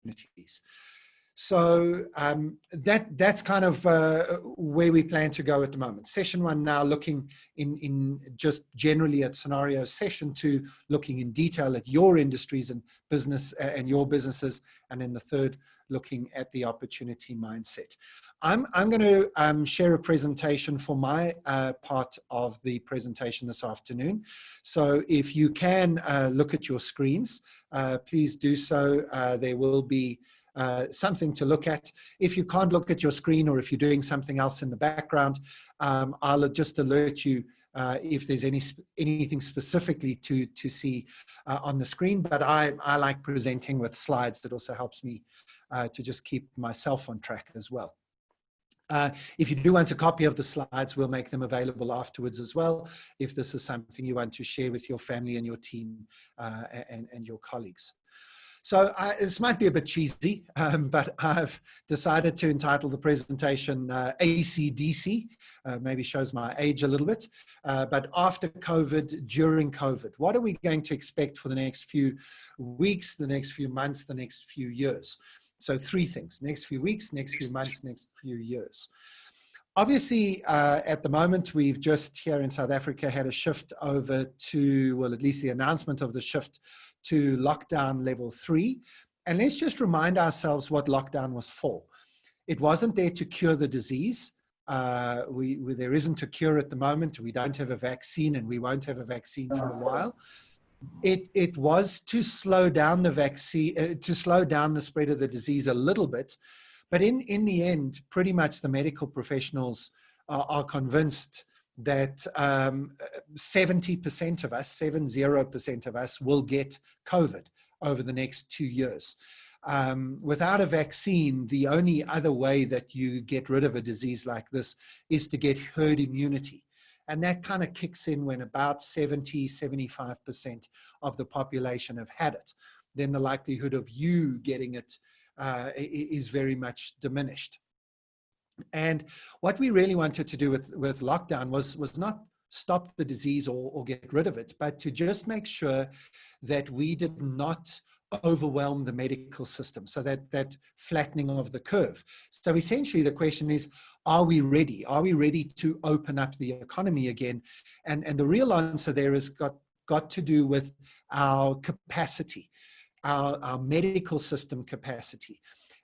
communities. So that's kind of where we plan to go at the moment. Session 1 now looking in just generally at scenarios. Session 2 looking in detail at your industries and business and your businesses. And then the third looking at the opportunity mindset. I'm going to share a presentation for my part of the presentation this afternoon. So if you can look at your screens, please do so. There will be something to look at. If you can't look at your screen, or if you're doing something else in the background, I'll just alert you if there's anything specifically to see on the screen. But I like presenting with slides. That also helps me to just keep myself on track as well. If you do want a copy of the slides, we'll make them available afterwards as well, if this is something you want to share with your family and your team and your colleagues. So this might be a bit cheesy, but I've decided to entitle the presentation ACDC, maybe shows my age a little bit, but after COVID, during COVID, what are we going to expect for the next few weeks, the next few months, the next few years? So 3 things: next few weeks, next few months, next few years. Obviously, at the moment, we've just here in South Africa had a shift over to, well, at least the announcement of the shift to lockdown level 3. And let's just remind ourselves what lockdown was for. It wasn't there to cure the disease. There isn't a cure at the moment. We don't have a vaccine, and we won't have a vaccine for a while. It was to slow down the vaccine, to slow down the spread of the disease a little bit. But in the end, pretty much the medical professionals are convinced that 70% of us, 70% of us will get COVID over the next 2 years. Without a vaccine, the only other way that you get rid of a disease like this is to get herd immunity. And that kind of kicks in when about 70, 75% of the population have had it. Then the likelihood of you getting it is very much diminished. And what we really wanted to do with lockdown was not stop the disease or get rid of it, but to just make sure that we did not overwhelm the medical system, so that flattening of the curve. So essentially the question is, are we ready? Are we ready to open up the economy again? And the real answer there has got to do with our capacity, our medical system capacity.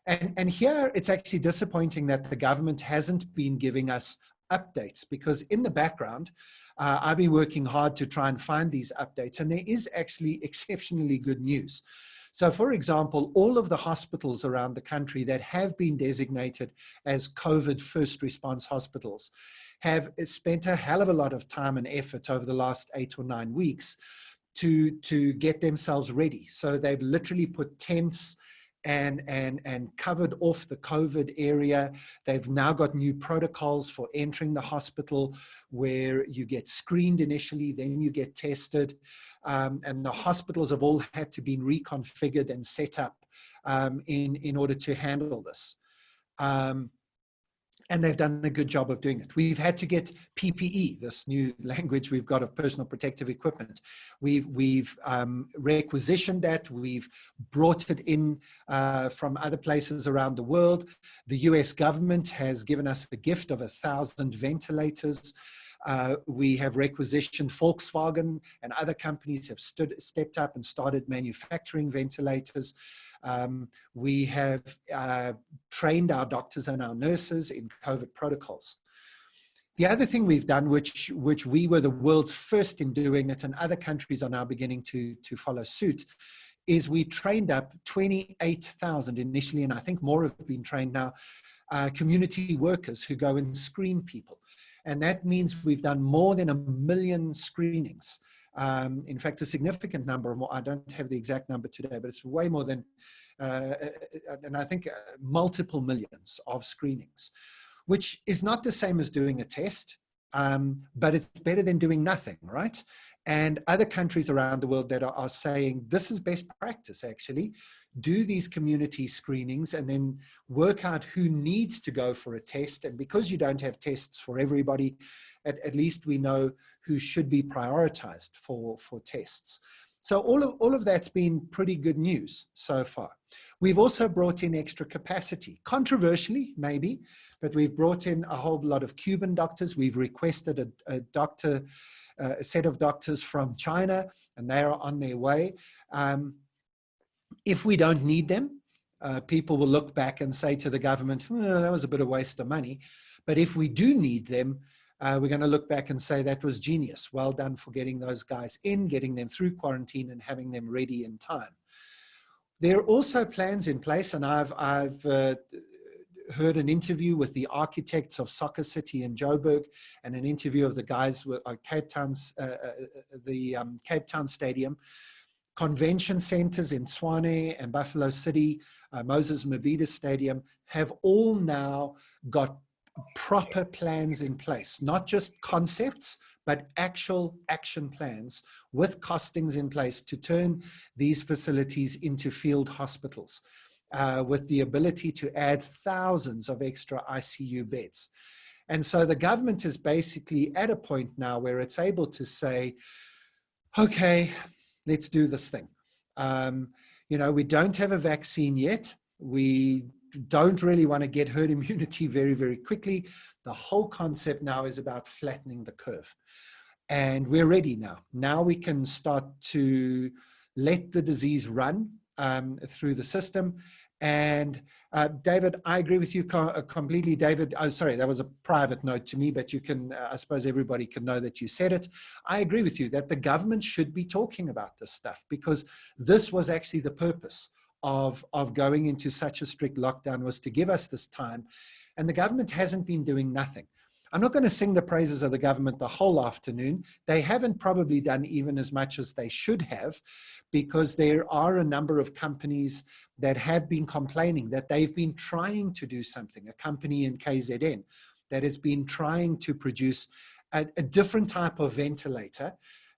And here it's actually disappointing that the government hasn't been giving us updates, because in the background, I've been working hard to try and find these updates, and there is actually exceptionally good news. So for example, all of the hospitals around the country that have been designated as COVID first response hospitals have spent a hell of a lot of time and effort over the last 8 or 9 weeks to get themselves ready. So they've literally put tents and covered off the COVID area. They've now got new protocols for entering the hospital, where you get screened initially, then you get tested. And the hospitals have all had to be reconfigured and set up in order to handle this. And they've done a good job of doing it. We've had to get PPE, this new language we've got of personal protective equipment. We've requisitioned that. We've brought it in from other places around the world. The US government has given us the gift of 1,000 ventilators. We have requisitioned. Volkswagen and other companies have stepped up and started manufacturing ventilators. We have trained our doctors and our nurses in COVID protocols. The other thing we've done, which we were the world's first in doing it, and other countries are now beginning to follow suit, is we trained up 28,000 initially, and I think more have been trained now, community workers who go and screen people. And that means we've done more than 1 million screenings. In fact, a significant number more. I don't have the exact number today, but it's way more than, and I think multiple millions of screenings, which is not the same as doing a test, but it's better than doing nothing, right? And other countries around the world that are saying this is best practice, actually. Do these community screenings and then work out who needs to go for a test. And because you don't have tests for everybody, at least we know who should be prioritized for tests. So all of that's been pretty good news so far. We've also brought in extra capacity, controversially maybe, but we've brought in a whole lot of Cuban doctors. We've requested a set of doctors from China, and they are on their way. If we don't need them, people will look back and say to the government, well, that was a bit of waste of money. But if we do need them, we're going to look back and say that was genius. Well done for getting those guys in, getting them through quarantine and having them ready in time. There are also plans in place, and I've heard an interview with the architects of Soccer City in Joburg and an interview of the guys with Cape Town's, Cape Town Stadium. Convention centers in Tshwane and Buffalo City, Moses Mabhida Stadium, have all now got proper plans in place, not just concepts, but actual action plans with costings in place to turn these facilities into field hospitals, with the ability to add thousands of extra ICU beds. And so the government is basically at a point now where it's able to say, okay, let's do this thing. You know, we don't have a vaccine yet. We don't really want to get herd immunity very, very quickly. The whole concept now is about flattening the curve. And we're ready now. Now we can start to let the disease run through the system. And David, I agree with you completely. David, oh, sorry, that was a private note to me, but you can, I suppose everybody can know that you said it. I agree with you that the government should be talking about this stuff, because this was actually the purpose of going into such a strict lockdown, was to give us this time. And the government hasn't been doing nothing. I'm not going to sing the praises of the government the whole afternoon. They haven't probably done even as much as they should have, because there are a number of companies that have been complaining that they've been trying to do something. A company in KZN that has been trying to produce a different type of ventilator.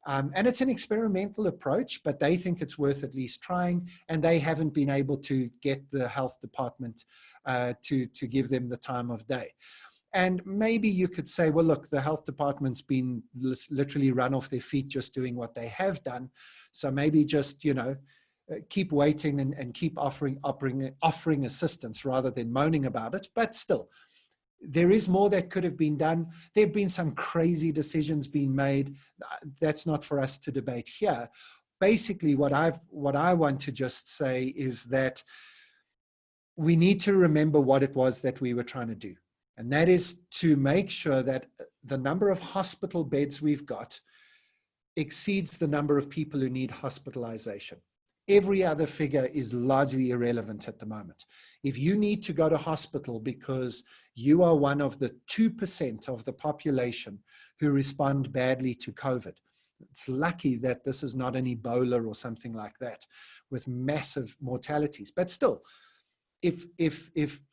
And it's an experimental approach, but they think it's worth at least trying, and they haven't been able to get the health department to give them the time of day. And maybe you could say, well, look, the health department's been literally run off their feet just doing what they have done. So maybe just, you know, keep waiting and keep offering assistance rather than moaning about it. But still, there is more that could have been done. There have been some crazy decisions being made. That's not for us to debate here. Basically, what I want to just say is that we need to remember what it was that we were trying to do. And that is to make sure that the number of hospital beds we've got exceeds the number of people who need hospitalization. Every other figure is largely irrelevant at the moment. If you need to go to hospital because you are one of the 2% of the population who respond badly to COVID, it's lucky that this is not an Ebola or something like that with massive mortalities. But still, if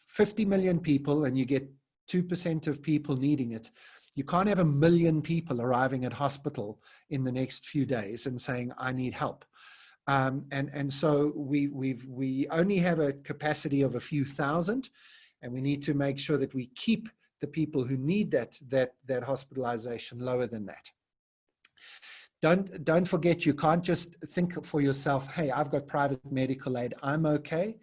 50 million people and you get 2% of people needing it, you can't have 1 million people arriving at hospital in the next few days and saying, I need help. And so we only have a capacity of a few thousand, and we need to make sure that we keep the people who need that hospitalization lower than that. Don't forget, you can't just think for yourself, hey, I've got private medical aid, I'm okay.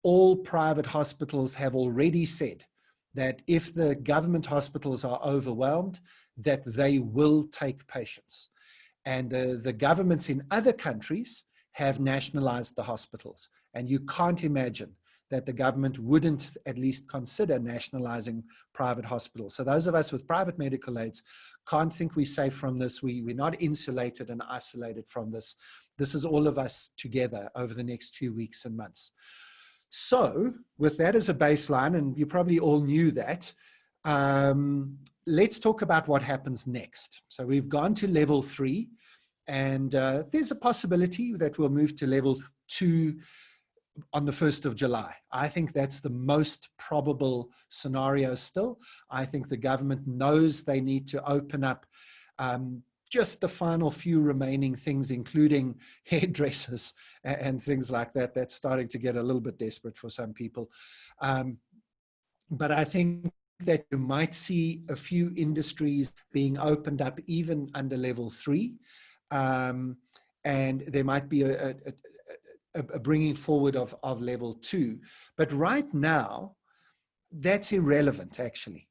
All private hospitals have already said that if the government hospitals are overwhelmed, that they will take patients. And the governments in other countries have nationalized the hospitals. And you can't imagine that the government wouldn't at least consider nationalizing private hospitals. So those of us with private medical aids can't think we're safe from this. We're not insulated and isolated from this. This is all of us together over the next few weeks and months. So with that as a baseline, and you probably all knew that, let's talk about what happens next. So we've gone to level 3, and there's a possibility that we'll move to level 2 on the 1st of July. I think that's the most probable scenario still. I think the government knows they need to open up just the final few remaining things, including hairdressers and things like that. That's starting to get a little bit desperate for some people. But I think that you might see a few industries being opened up even under level 3. and there might be a bringing forward of level 2. But right now, that's irrelevant, actually,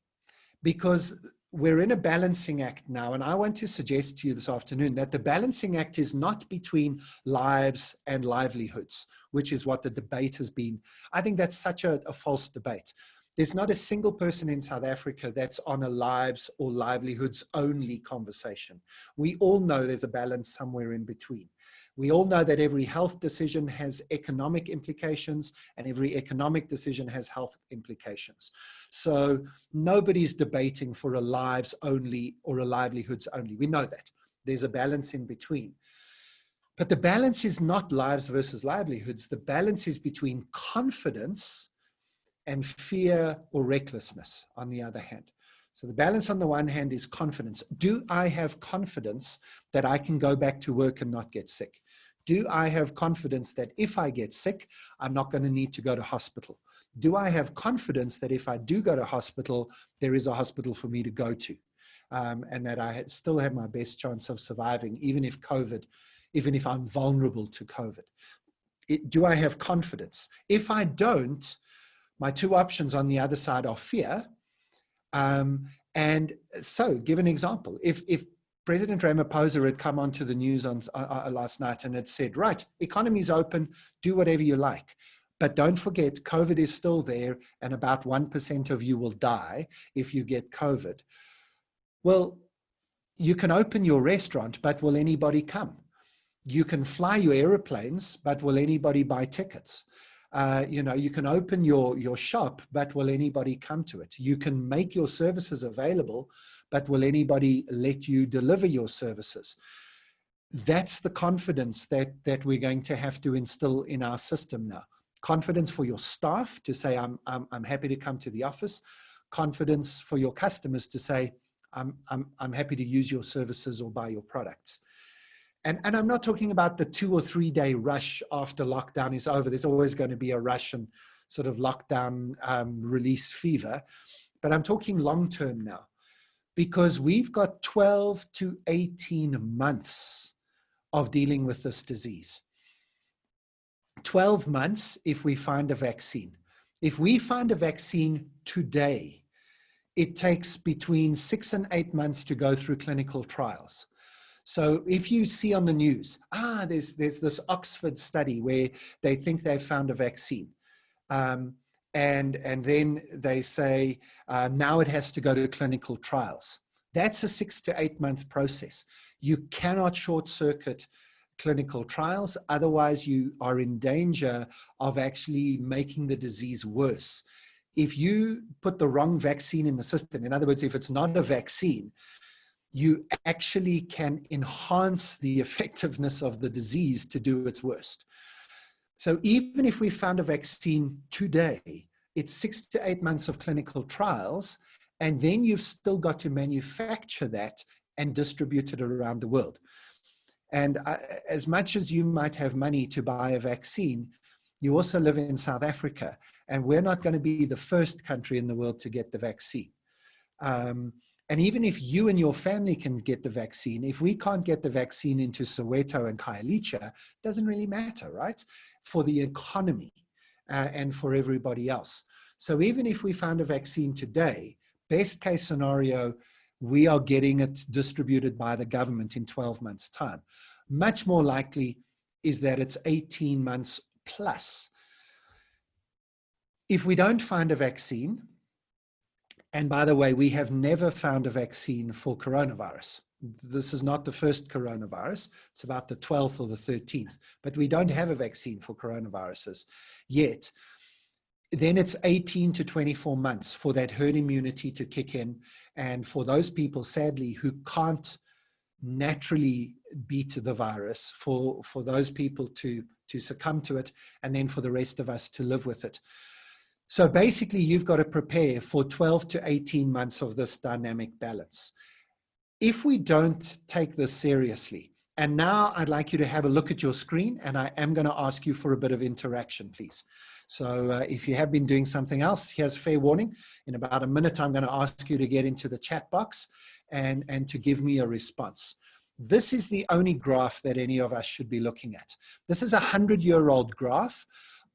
because we're in a balancing act now. And I want to suggest to you this afternoon that the balancing act is not between lives and livelihoods, which is what the debate has been. I think that's such a false debate. There's not a single person in South Africa that's on a lives or livelihoods only conversation. We all know there's a balance somewhere in between. We all know that every health decision has economic implications, and every economic decision has health implications. So nobody's debating for a lives only or a livelihoods only. We know that. There's a balance in between. But the balance is not lives versus livelihoods. The balance is between confidence and fear or recklessness on the other hand. So the balance on the one hand is confidence. Do I have confidence that I can go back to work and not get sick? Do I have confidence that if I get sick, I'm not going to need to go to hospital? Do I have confidence that if I do go to hospital, there is a hospital for me to go to, and that I still have my best chance of surviving, even if I'm vulnerable to COVID? Do I have confidence? If I don't, my two options on the other side are fear. And so, give an example. If President Ramaphosa had come onto the news on last night and had said, right, economy's open, do whatever you like, but don't forget COVID is still there and about 1% of you will die if you get COVID. Well, you can open your restaurant, but will anybody come? You can fly your airplanes, but will anybody buy tickets? You can open your shop, but will anybody come to it? You can make your services available, but will anybody let you deliver your services? That's the confidence that we're going to have to instill in our system now. Confidence for your staff to say, I'm happy to come to the office. Confidence for your customers to say, I'm happy to use your services or buy your products. And I'm not talking about the 2 or 3 day rush after lockdown is over. There's always going to be a rush and sort of lockdown release fever. But I'm talking long term now, because we've got 12 to 18 months of dealing with this disease. 12 months if we find a vaccine. If we find a vaccine today, it takes between 6 and 8 months to go through clinical trials. So if you see on the news, there's this Oxford study where they think they've found a vaccine. And then they say, now it has to go to clinical trials. That's a 6 to 8 month process. You cannot short circuit clinical trials. Otherwise, you are in danger of actually making the disease worse. If you put the wrong vaccine in the system, in other words, if it's not a vaccine, you actually can enhance the effectiveness of the disease to do its worst. So even if we found a vaccine today, it's 6 to 8 months of clinical trials, and then you've still got to manufacture that and distribute it around the world. And as much as you might have money to buy a vaccine, you also live in South Africa, and we're not going to be the first country in the world to get the vaccine. And even if you and your family can get the vaccine, if we can't get the vaccine into Soweto and Khayelitsha, it doesn't really matter, right? For the economy and for everybody else. So even if we found a vaccine today, best case scenario, we are getting it distributed by the government in 12 months' time. Much more likely is that it's 18 months plus. If we don't find a vaccine, and by the way, we have never found a vaccine for coronavirus. This is not the first coronavirus. It's about the 12th or the 13th, but we don't have a vaccine for coronaviruses yet. Then it's 18 to 24 months for that herd immunity to kick in. And for those people, sadly, who can't naturally beat the virus, for those people to succumb to it, and then for the rest of us to live with it. So basically, you've got to prepare for 12 to 18 months of this dynamic balance. If we don't take this seriously, and now I'd like you to have a look at your screen, and I am going to ask you for a bit of interaction, please. So if you have been doing something else, here's fair warning. In about a minute, I'm going to ask you to get into the chat box and to give me a response. this is the only graph that any of us should be looking at. This is a 100-year-old graph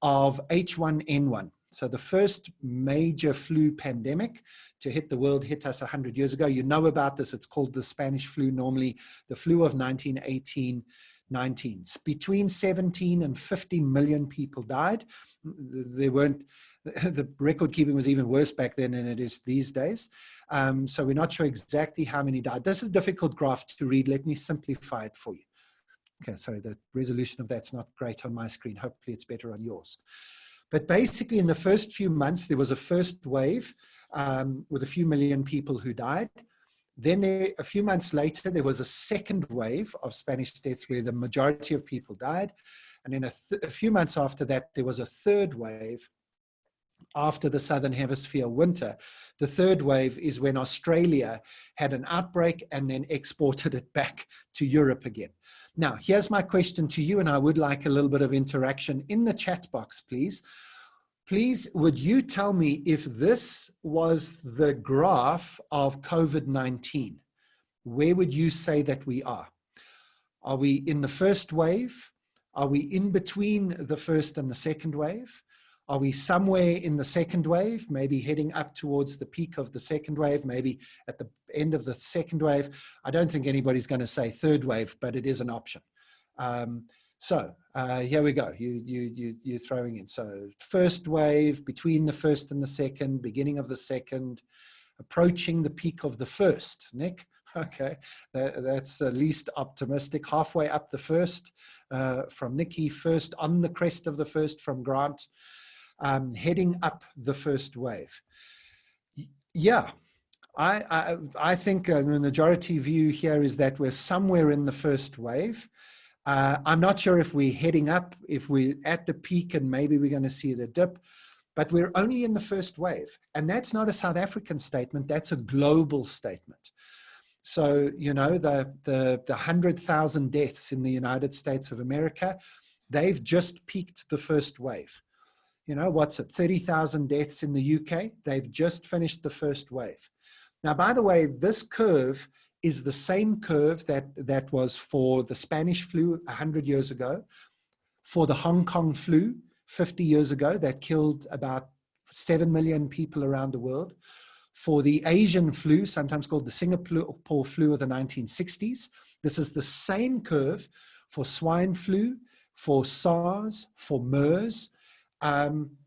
of H1N1. So the first major flu pandemic to hit the world hit us 100 years ago. You know about this. It's called the Spanish flu, normally the flu of 1918-19. Between 17 and 50 million people died. There weren't, the record keeping was even worse back then than it is these days. So we're not sure exactly how many died. This is a difficult graph to read. Let me simplify it for you. Okay, sorry, the resolution of that's not great on my screen. Hopefully it's better on yours. But basically in the first few months, there was a first wave with a few million people who died. Then a few months later, there was a second wave of Spanish deaths where the majority of people died. And then a few months after that, there was a third wave after the Southern Hemisphere winter. The third wave is when Australia had an outbreak and then exported it back to Europe again. Now, here's my question to you, and I would like a little bit of interaction in the chat box, please. Please, would you tell me if this was the graph of COVID-19? Where would you say that we are? Are we in the first wave? Are we in between the first and the second wave? Are we somewhere in the second wave, maybe heading up towards the peak of the second wave, maybe at the end of the second wave? I don't think anybody's going to say third wave, but it is an option. Here we go. You're throwing in. So first wave, between the first and the second, beginning of the second, approaching the peak of the first. Nick? Okay, that's the least optimistic. Halfway up the first from Nikki, first on the crest of the first from Grant. Heading up the first wave. Yeah, I think the majority view here is that we're somewhere in the first wave. I'm not sure if we're heading up, if we're at the peak and maybe we're going to see the dip, but we're only in the first wave. And that's not a South African statement, that's a global statement. So, you know, the 100,000 deaths in the United States of America, they've just peaked the first wave. You know, what's it, 30,000 deaths in the UK? They've just finished the first wave. Now, by the way, this curve is the same curve that was for the Spanish flu 100 years ago, for the Hong Kong flu 50 years ago that killed about 7 million people around the world, for the Asian flu, sometimes called the Singapore flu of the 1960s. This is the same curve for swine flu, for SARS, for MERS,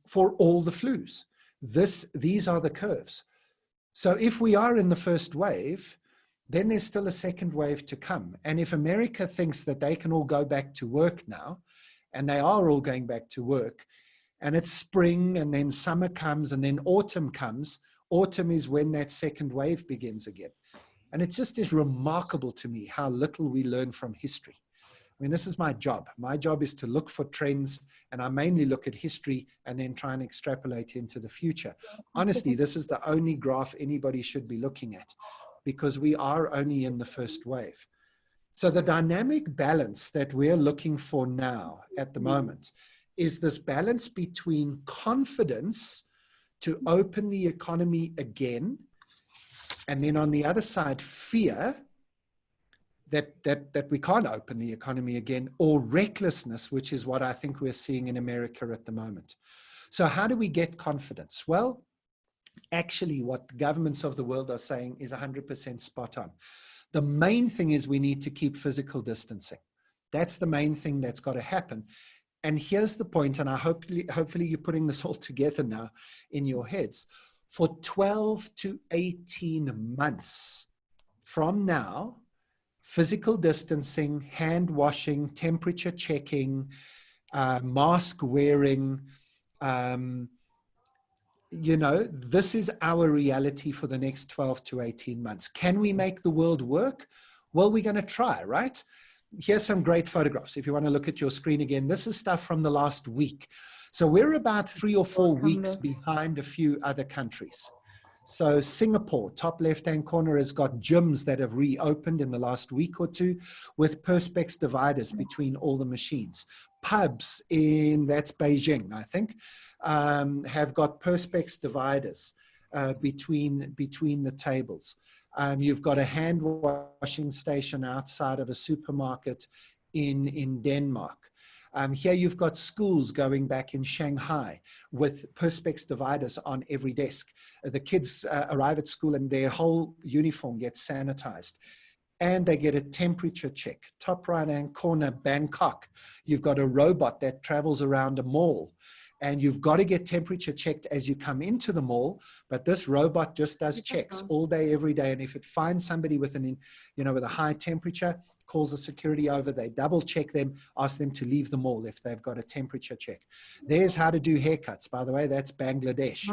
for all the flus. These are the curves. So if we are in the first wave, then there's still a second wave to come. And if America thinks that they can all go back to work now, and they are all going back to work, and it's spring, and then summer comes, and then autumn comes, autumn is when that second wave begins again. And it just is remarkable to me how little we learn from history. I mean, this is my job. My job is to look for trends, and I mainly look at history and then try and extrapolate into the future. Honestly, this is the only graph anybody should be looking at because we are only in the first wave. So the dynamic balance that we're looking for now at the moment is this balance between confidence to open the economy again, and then on the other side, fear that we can't open the economy again, or recklessness, which is what I think we're seeing in America at the moment. So how do we get confidence? Well, actually what the governments of the world are saying is 100% spot on. The main thing is we need to keep physical distancing. That's the main thing that's got to happen. And here's the point, and hopefully you're putting this all together now in your heads. For 12 to 18 months from now, physical distancing, hand washing, temperature checking, mask wearing, you know, this is our reality for the next 12 to 18 months. Can we make the world work? Well, we're going to try, right? Here's some great photographs. If you want to look at your screen again, this is stuff from the last week. So we're about 3 or 4 weeks behind a few other countries. So Singapore, top left-hand corner, has got gyms that have reopened in the last week or two with perspex dividers between all the machines. Pubs that's Beijing, I think, have got perspex dividers between the tables. You've got a hand washing station outside of a supermarket in Denmark. Here you've got schools going back in Shanghai with Perspex dividers on every desk. The kids arrive at school and their whole uniform gets sanitized. And they get a temperature check. Top right-hand corner, Bangkok. You've got a robot that travels around a mall. And you've got to get temperature checked as you come into the mall. But this robot just does checks all day, every day. And if it finds somebody with with a high temperature, calls the security over, they double check them, ask them to leave the mall if they've got a temperature check. There's how to do haircuts. By the way, that's Bangladesh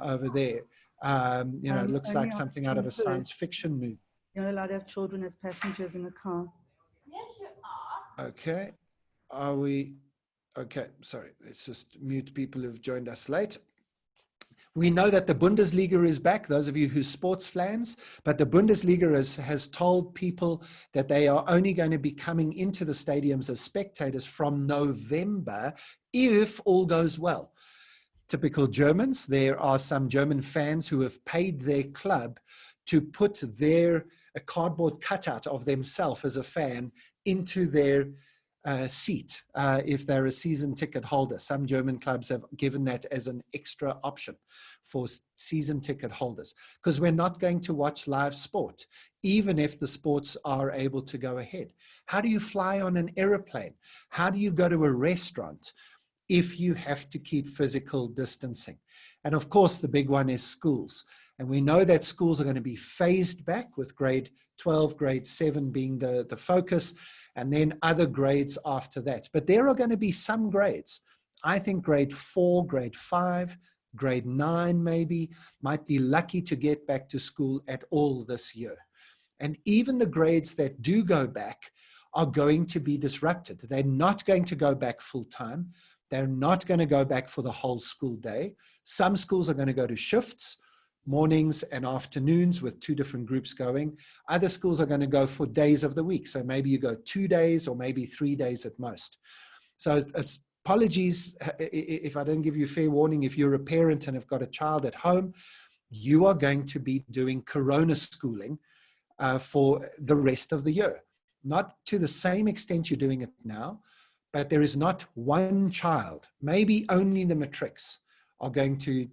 over there. It looks like something out of a science fiction movie. You're not allowed to have children as passengers in a car. Yes, you are. Okay. Are we? Okay. Sorry. Let's just mute people who've joined us late. We know that the Bundesliga is back, those of you who are sports fans, but the Bundesliga has told people that they are only going to be coming into the stadiums as spectators from November if all goes well. Typical Germans, there are some German fans who have paid their club to put a cardboard cutout of themselves as a fan into their seat if they're a season ticket holder. Some German clubs have given that as an extra option for season ticket holders, because we're not going to watch live sport, even if the sports are able to go ahead. How do you fly on an airplane? How do you go to a restaurant if you have to keep physical distancing? And of course, the big one is schools. And we know that schools are going to be phased back, with grade 12, grade 7 being the focus, and then other grades after that. But there are going to be some grades. I think grade 4, grade 5, grade 9 maybe, might be lucky to get back to school at all this year. And even the grades that do go back are going to be disrupted. They're not going to go back full time. They're not going to go back for the whole school day. Some schools are going to go to shifts, mornings and afternoons, with 2 different groups going. Other schools are going to go for days of the week. So maybe you go 2 days or maybe 3 days at most. So apologies if I don't give you fair warning. If you're a parent and have got a child at home, you are going to be doing corona schooling for the rest of the year. Not to the same extent you're doing it now, but there is not one child, maybe only the matrics, are going to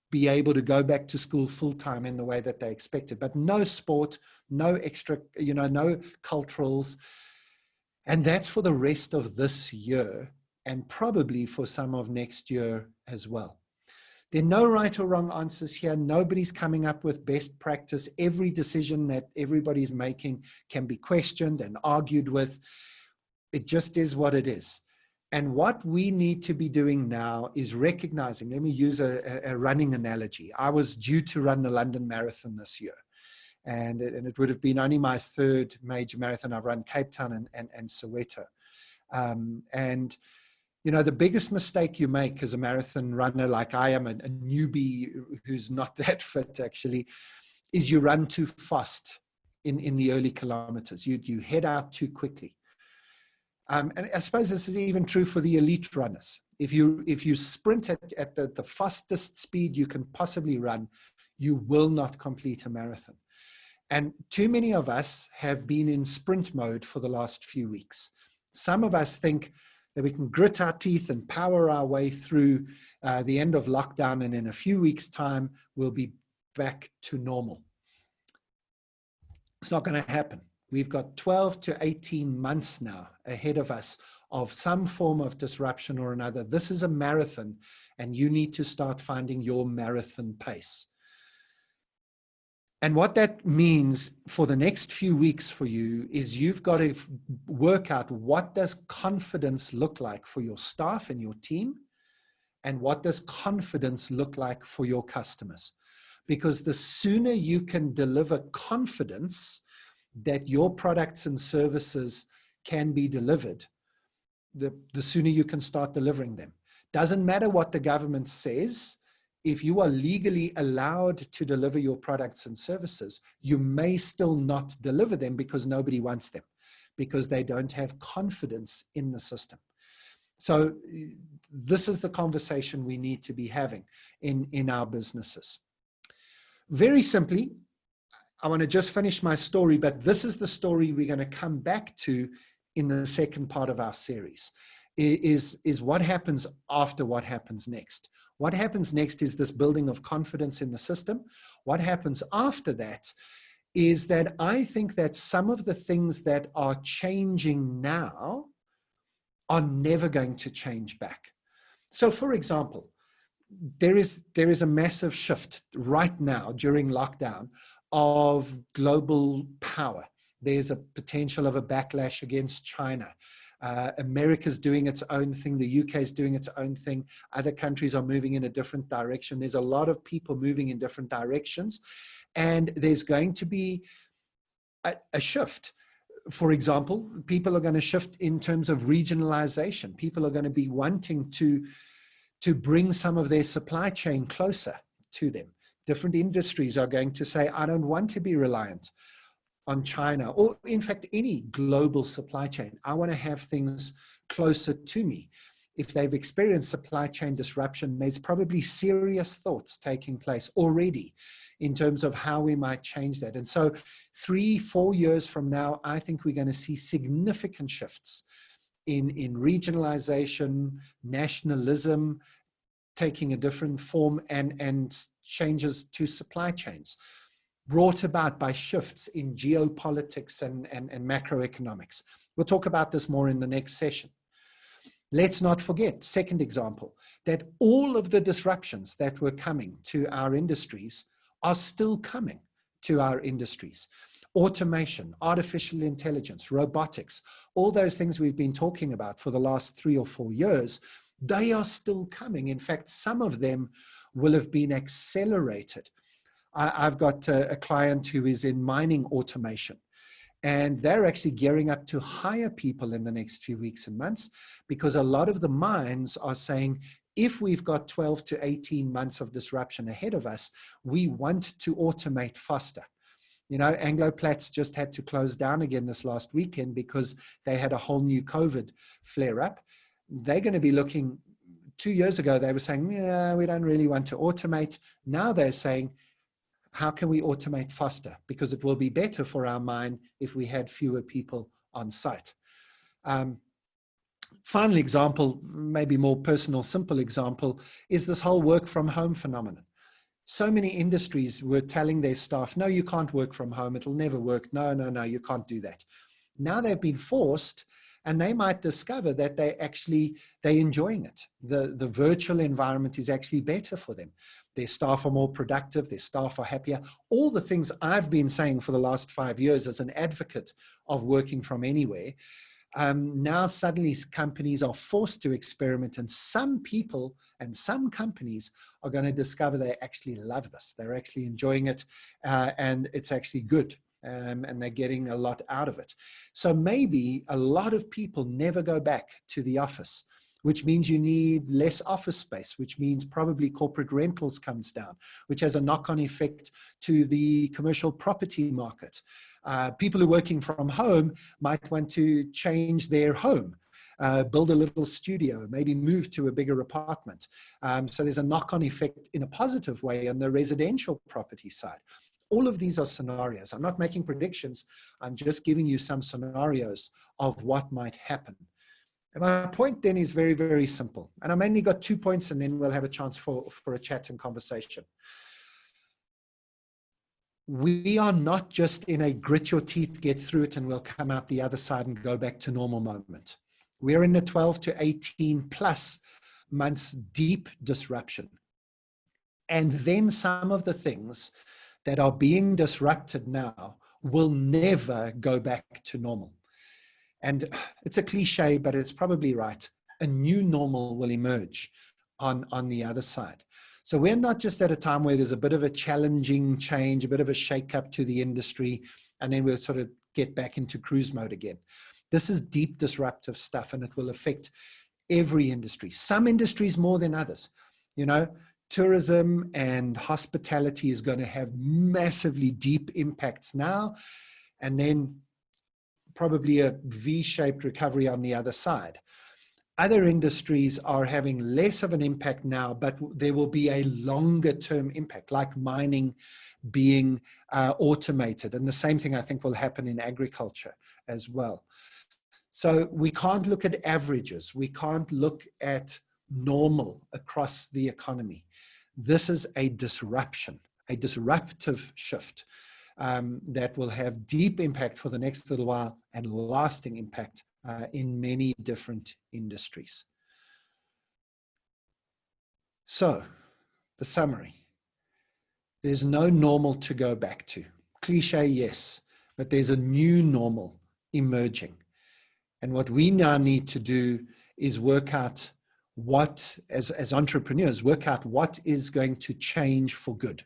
be able to go back to school full time in the way that they expected. But no sport, no extra, no culturals. And that's for the rest of this year, and probably for some of next year as well. There are no right or wrong answers here. Nobody's coming up with best practice. Every decision that everybody's making can be questioned and argued with. It just is what it is. And what we need to be doing now is recognizing, let me use a running analogy. I was due to run the London Marathon this year. And it would have been only my 3rd major marathon. I've run Cape Town and Soweto. The biggest mistake you make as a marathon runner, like I am, a newbie who's not that fit actually, is you run too fast in the early kilometers. You head out too quickly. And I suppose this is even true for the elite runners. If you sprint at the fastest speed you can possibly run, you will not complete a marathon. And too many of us have been in sprint mode for the last few weeks. Some of us think that we can grit our teeth and power our way through the end of lockdown, and in a few weeks' time, we'll be back to normal. It's not going to happen. We've got 12 to 18 months now ahead of us of some form of disruption or another. This is a marathon, and you need to start finding your marathon pace. And what that means for the next few weeks for you is you've got to work out, what does confidence look like for your staff and your team? And what does confidence look like for your customers? Because the sooner you can deliver confidence that your products and services can be delivered, the sooner you can start delivering them. Doesn't matter what the government says. If you are legally allowed to deliver your products and services, you may still not deliver them because nobody wants them, because they don't have confidence in the system. So this is the conversation we need to be having in our businesses. Very simply, I want to just finish my story, but this is the story we're going to come back to in the second part of our series, is what happens after what happens next. What happens next is this building of confidence in the system. What happens after that is that I think that some of the things that are changing now are never going to change back. So for example, there is a massive shift right now during lockdown of global power. There's a potential of a backlash against China. America's doing its own thing. The UK is doing its own thing. Other countries are moving in a different direction. There's a lot of people moving in different directions. And there's going to be a shift. For example, people are going to shift in terms of regionalization. People are going to be wanting to bring some of their supply chain closer to them. Different industries are going to say, I don't want to be reliant on China, or in fact, any global supply chain. I want to have things closer to me. If they've experienced supply chain disruption, there's probably serious thoughts taking place already in terms of how we might change that. And so 3-4 years from now, I think we're going to see significant shifts in regionalization, nationalism taking a different form, and changes to supply chains brought about by shifts in geopolitics and macroeconomics. We'll talk about this more in the next session. Let's not forget, second example, that all of the disruptions that were coming to our industries are still coming to our industries. Automation, artificial intelligence, robotics, all those things we've been talking about for the last 3 or 4 years, they are still coming. In fact, some of them will have been accelerated. I've got a client who is in mining automation, and they're actually gearing up to hire people in the next few weeks and months, because a lot of the mines are saying, if we've got 12 to 18 months of disruption ahead of us, we want to automate faster. You know, Anglo-Platts just had to close down again this last weekend because they had a whole new COVID flare-up. They're going to be looking, 2 years ago, they were saying, yeah, we don't really want to automate. Now they're saying, how can we automate faster? Because it will be better for our mine if we had fewer people on site. Final example, maybe more personal, simple example, is this whole work from home phenomenon. So many industries were telling their staff, no, you can't work from home. It'll never work. No, no, no, you can't do that. Now they've been forced, and they might discover that they're enjoying it. The virtual environment is actually better for them. Their staff are more productive, their staff are happier. All the things I've been saying for the last 5 years as an advocate of working from anywhere, now suddenly companies are forced to experiment, and some people and some companies are going to discover they actually love this. They're actually enjoying it, and it's actually good. And they're getting a lot out of it. So maybe a lot of people never go back to the office, which means you need less office space, which means probably corporate rentals comes down, which has a knock-on effect to the commercial property market. People who are working from home might want to change their home, build a little studio, maybe move to a bigger apartment. So there's a knock-on effect in a positive way on the residential property side. All of these are scenarios. I'm not making predictions. I'm just giving you some scenarios of what might happen. And my point then is very, very simple. And I've only got 2 points, and then we'll have a chance for a chat and conversation. We are not just in a grit your teeth, get through it, and we'll come out the other side and go back to normal moment. We're in a 12 to 18 plus months deep disruption. And then some of the things that are being disrupted now will never go back to normal. And it's a cliche, but it's probably right. A new normal will emerge on the other side. So we're not just at a time where there's a bit of a challenging change, a bit of a shake-up to the industry, and then we'll sort of get back into cruise mode again. This is deep disruptive stuff, and it will affect every industry. Some industries more than others. You know, tourism and hospitality is going to have massively deep impacts now, and then probably a V-shaped recovery on the other side. Other industries are having less of an impact now, but there will be a longer term impact, like mining being automated. And the same thing I think will happen in agriculture as well. So we can't look at averages. We can't look at normal across the economy. This is a disruption, a disruptive shift that will have deep impact for the next little while and lasting impact in many different industries. So, the summary. There's no normal to go back to. Cliche, yes, but there's a new normal emerging. And what we now need to do is work out what, as entrepreneurs, work out what is going to change for good.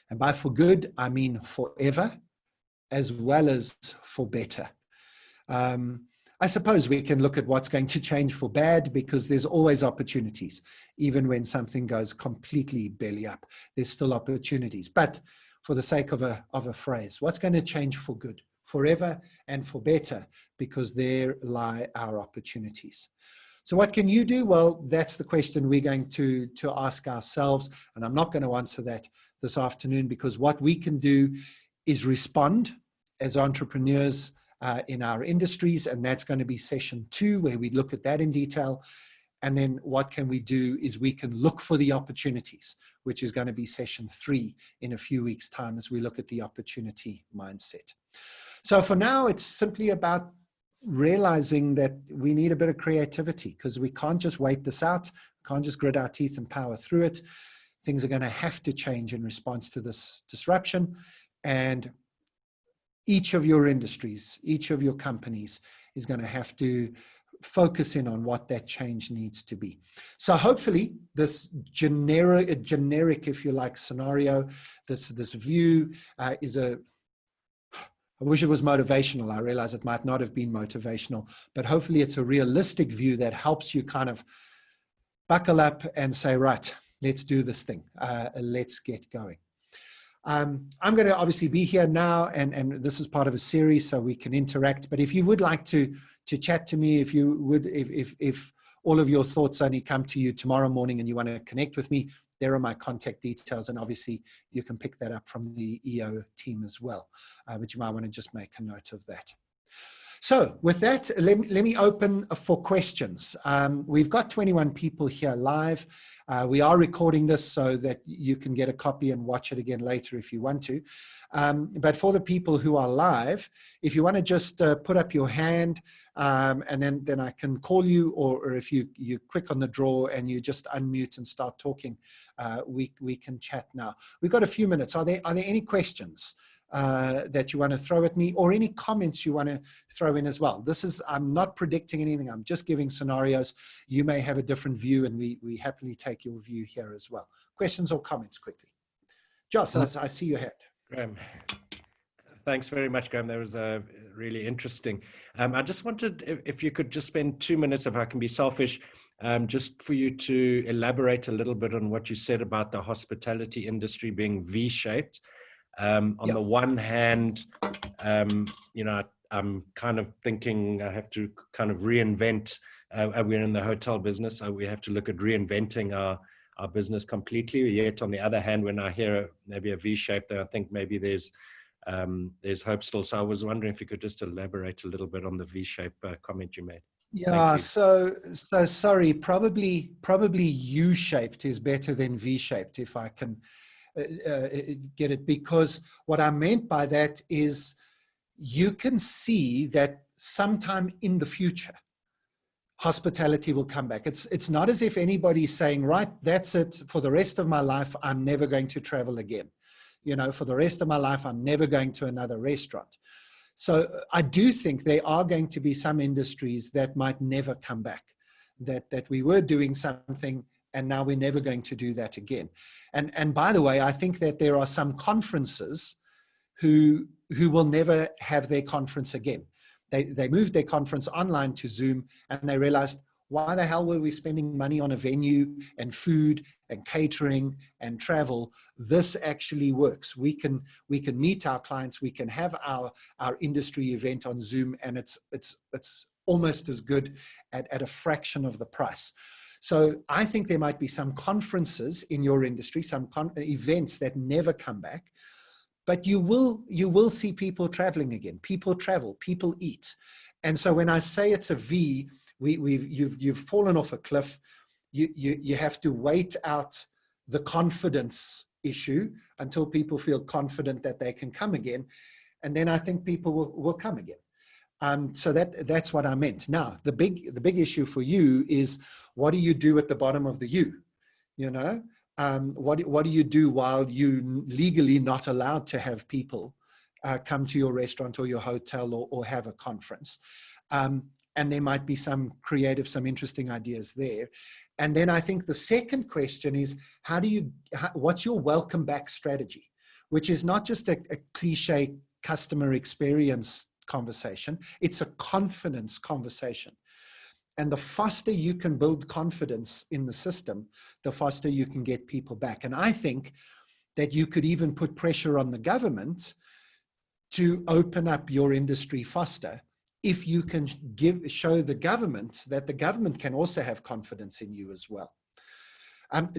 And by for good, I mean forever, as well as for better. I suppose we can look at what's going to change for bad, because there's always opportunities. Even when something goes completely belly up, there's still opportunities. But for the sake of a phrase, what's going to change for good, forever and for better, because there lie our opportunities. So what can you do? Well, that's the question we're going to ask ourselves. And I'm not going to answer that this afternoon, because what we can do is respond as entrepreneurs in our industries. And that's going to be session 2, where we look at that in detail. And then what can we do is we can look for the opportunities, which is going to be session 3 in a few weeks' time, as we look at the opportunity mindset. So for now, it's simply about realizing that we need a bit of creativity, because we can't just wait this out, can't just grit our teeth and power through it. Things are going to have to change in response to this disruption. And each of your industries, each of your companies is going to have to focus in on what that change needs to be. So hopefully this generic, if you like, scenario, this view is I wish it was motivational. I realize it might not have been motivational, but hopefully it's a realistic view that helps you kind of buckle up and say, right, let's do this thing. Let's get going. I'm going to obviously be here now, and this is part of a series, so we can interact. But if you would like to chat to me, if all of your thoughts only come to you tomorrow morning and you want to connect with me, there are my contact details. And obviously you can pick that up from the EO team as well. But you might want to just make a note of that. So with that, let me open for questions. We've got 21 people here live. We are recording this so that you can get a copy and watch it again later if you want to. But for the people who are live, if you want to just put up your hand, and then I can call you, or if you click on the draw and you just unmute and start talking, we can chat now. We've got a few minutes. Are there any questions that you want to throw at me, or any comments you want to throw in as well? I'm not predicting anything. I'm just giving scenarios. You may have a different view, and we happily take your view here as well. Questions or comments quickly? Joss, I see your hand. Graeme, thanks very much, Graeme. That was really interesting. I just wanted, if you could just spend 2 minutes, if I can be selfish, just for you to elaborate a little bit on what you said about the hospitality industry being V-shaped. On the one hand, I'm kind of thinking I have to kind of reinvent. We're in the hotel business, so we have to look at reinventing our business completely. Yet on the other hand, when I hear maybe a V-shape, then I think maybe there's hope still. So I was wondering if you could just elaborate a little bit on the V-shape comment you made. Yeah, so sorry, probably U-shaped is better than V-shaped, if I can get it, because what I meant by that is you can see that sometime in the future, hospitality will come back. It's not as if anybody's saying, right, that's it, for the rest of my life, I'm never going to travel again. For the rest of my life, I'm never going to another restaurant. So I do think there are going to be some industries that might never come back, that we were doing something and now we're never going to do that again. And by the way, I think that there are some conferences who will never have their conference again. They moved their conference online to Zoom, and they realized, why the hell were we spending money on a venue and food and catering and travel? This actually works. We can meet our clients. We can have our industry event on Zoom, and it's almost as good at a fraction of the price. So I think there might be some conferences in your industry, some events that never come back, but you will see people traveling again. People travel, people eat. And so when I say it's a V, you've fallen off a cliff. You have to wait out the confidence issue until people feel confident that they can come again. And then I think people will come again. So that's what I meant. Now, the big issue for you is, what do you do at the bottom of the U? You know, what do you do while you legally not allowed to have people come to your restaurant or your hotel or have a conference? And there might be some creative, some interesting ideas there. And then I think the second question is, what's your welcome back strategy? Which is not just a cliche customer experience conversation, it's a confidence conversation. And the faster you can build confidence in the system, the faster you can get people back. And I think that you could even put pressure on the government to open up your industry faster, if you can show the government that the government can also have confidence in you as well.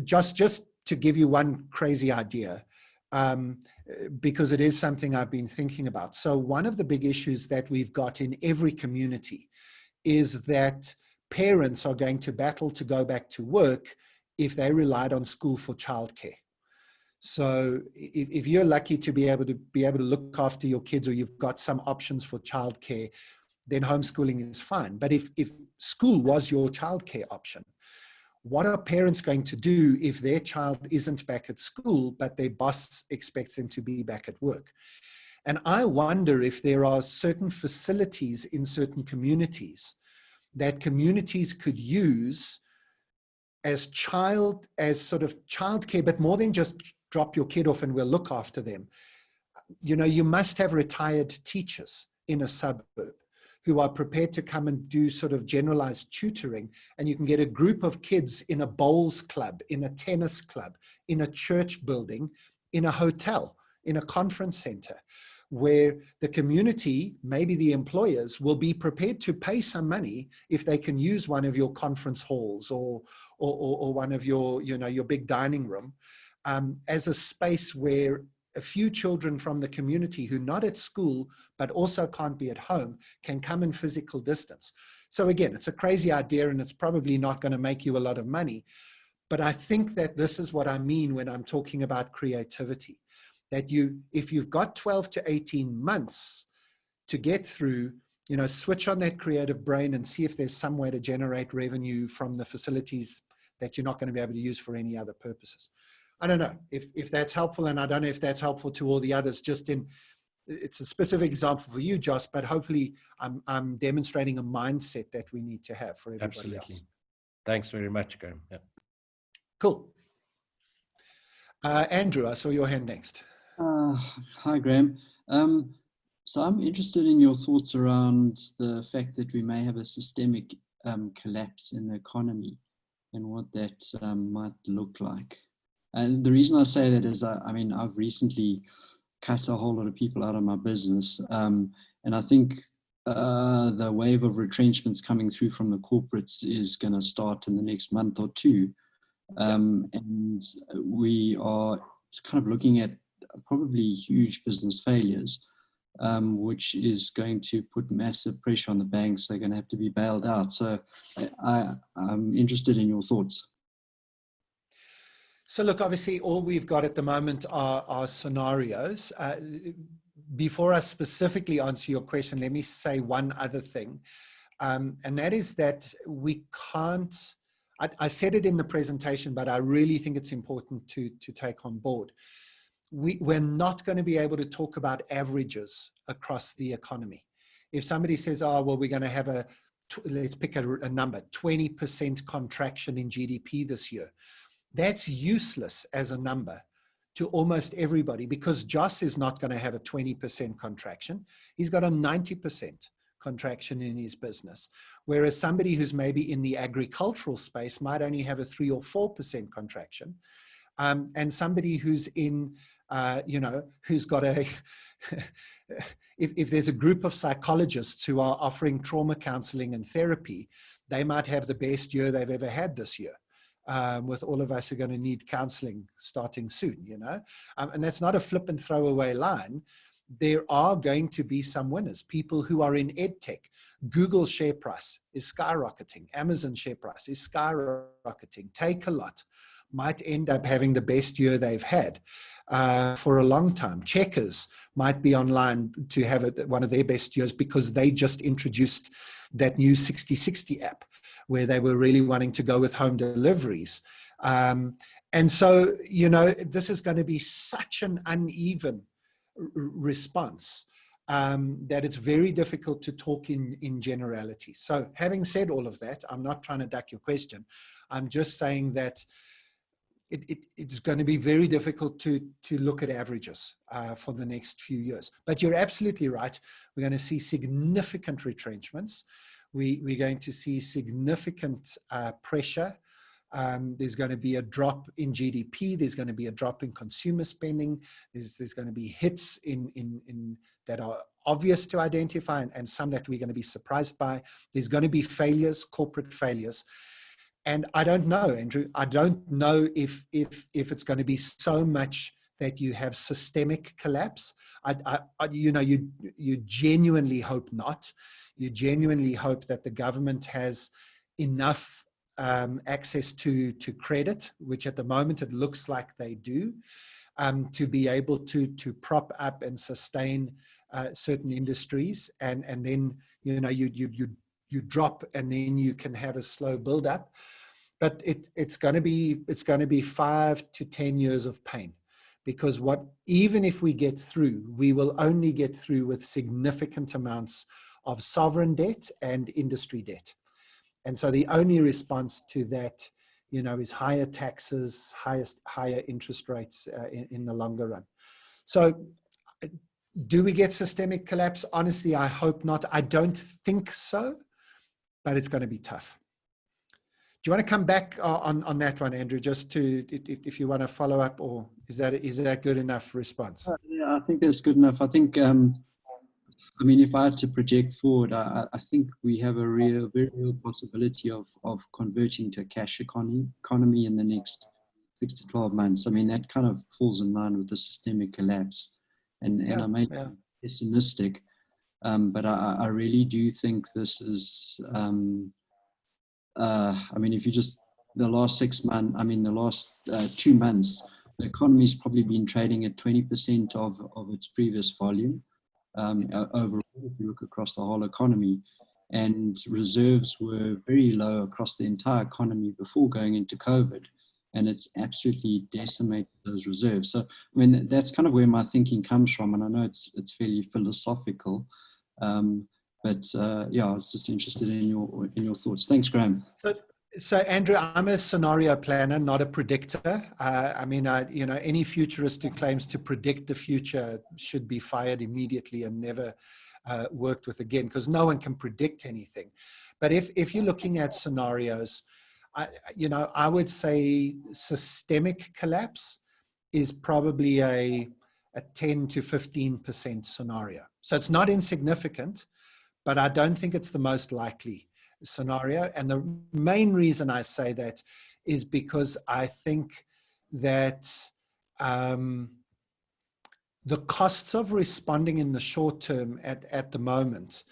Just to give you one crazy idea, because it is something I've been thinking about. So one of the big issues that we've got in every community is that parents are going to battle to go back to work if they relied on school for childcare. So if you're lucky to be able to look after your kids, or you've got some options for childcare, then homeschooling is fine. But if school was your childcare option, what are parents going to do if their child isn't back at school, but their boss expects them to be back at work? And I wonder if there are certain facilities in certain communities that communities could use as sort of childcare, but more than just drop your kid off and we'll look after them. You know, you must have retired teachers in a suburb who are prepared to come and do sort of generalized tutoring. And you can get a group of kids in a bowls club, in a tennis club, in a church building, in a hotel, in a conference center, where the community, maybe the employers, will be prepared to pay some money if they can use one of your conference halls or one of your, you know, your big dining room, as a space where a few children from the community who are not at school, but also can't be at home, can come in physical distance. So again, it's a crazy idea and it's probably not going to make you a lot of money. But I think that this is what I mean when I'm talking about creativity, that if you've got 12 to 18 months to get through, you know, switch on that creative brain and see if there's some way to generate revenue from the facilities that you're not going to be able to use for any other purposes. I don't know if that's helpful, and I don't know if that's helpful to all the others. It's a specific example for you, Joss, but hopefully I'm demonstrating a mindset that we need to have for everybody else. Thanks very much, Graeme. Yeah. Cool. Andrew, I saw your hand next. Hi, Graeme. So I'm interested in your thoughts around the fact that we may have a systemic collapse in the economy and what that might look like. And the reason I say that is, I mean, I've recently cut a whole lot of people out of my business. And I think the wave of retrenchments coming through from the corporates is going to start in the next month or two. And we are kind of looking at probably huge business failures, which is going to put massive pressure on the banks. They're going to have to be bailed out. So I'm interested in your thoughts. So look, obviously all we've got at the moment are scenarios. Before I specifically answer your question, let me say one other thing. And that is that we can't, I said it in the presentation, but I really think it's important to take on board. We're not going to be able to talk about averages across the economy. If somebody says, oh, well, we're going to have let's pick a number, 20% contraction in GDP this year. That's useless as a number to almost everybody, because Joss is not going to have a 20% contraction. He's got a 90% contraction in his business. Whereas somebody who's maybe in the agricultural space might only have a 3 or 4% contraction. And somebody who's in who's got if there's a group of psychologists who are offering trauma counseling and therapy, they might have the best year they've ever had this year. With all of us who are going to need counseling starting soon, and that's not a flip and throwaway line. There are going to be some winners, people who are in EdTech. Google's share price is skyrocketing. Amazon's share price is skyrocketing. Take-A-Lot might end up having the best year they've had for a long time. Checkers might be online to have one of their best years because they just introduced that new 60/60 app where they were really wanting to go with home deliveries. And so, this is going to be such an uneven response that it's very difficult to talk in generality. So having said all of that, I'm not trying to duck your question. I'm just saying that it's going to be very difficult to look at averages for the next few years. But you're absolutely right. We're going to see significant retrenchments. We're going to see significant pressure. There's going to be a drop in GDP. There's going to be a drop in consumer spending. There's going to be hits in that are obvious to identify and some that we're going to be surprised by. There's going to be failures, corporate failures. And I don't know, Andrew, I don't know if it's going to be so much that you have systemic collapse. You genuinely hope not. You genuinely hope that the government has enough access to credit, which at the moment it looks like they do, to be able to prop up and sustain certain industries, and then you drop, and then you can have a slow build up. But it's going to be 5 to 10 years of pain, because even if we get through, we will only get through with significant amounts of sovereign debt and industry debt. And so the only response to that, is higher taxes, higher interest rates in the longer run. So do we get systemic collapse? Honestly, I hope not. I don't think so, but it's going to be tough. Do you want to come back on that one, Andrew, just if you want to follow up, or is that good enough response? Yeah, I think that's good enough. I think, if I had to project forward, I think we have a very real possibility of converting to a cash economy in the next 6 to 12 months. That kind of falls in line with the systemic collapse. And I may be pessimistic, but I really do think this is, if you just, the last 6 months, the last 2 months, the economy's probably been trading at 20% of its previous volume. Overall, if you look across the whole economy, and reserves were very low across the entire economy before going into COVID, and it's absolutely decimated those reserves. So, that's kind of where my thinking comes from, and I know it's fairly philosophical, but I was just interested in your thoughts. Thanks, Graeme. So Andrew, I'm a scenario planner, not a predictor. Any futurist who claims to predict the future should be fired immediately and never worked with again, because no one can predict anything. But if you're looking at scenarios, I would say systemic collapse is probably a 10 to 15% scenario. So it's not insignificant, but I don't think it's the most likely scenario. And the main reason I say that is because I think that the costs of responding in the short term at the moment,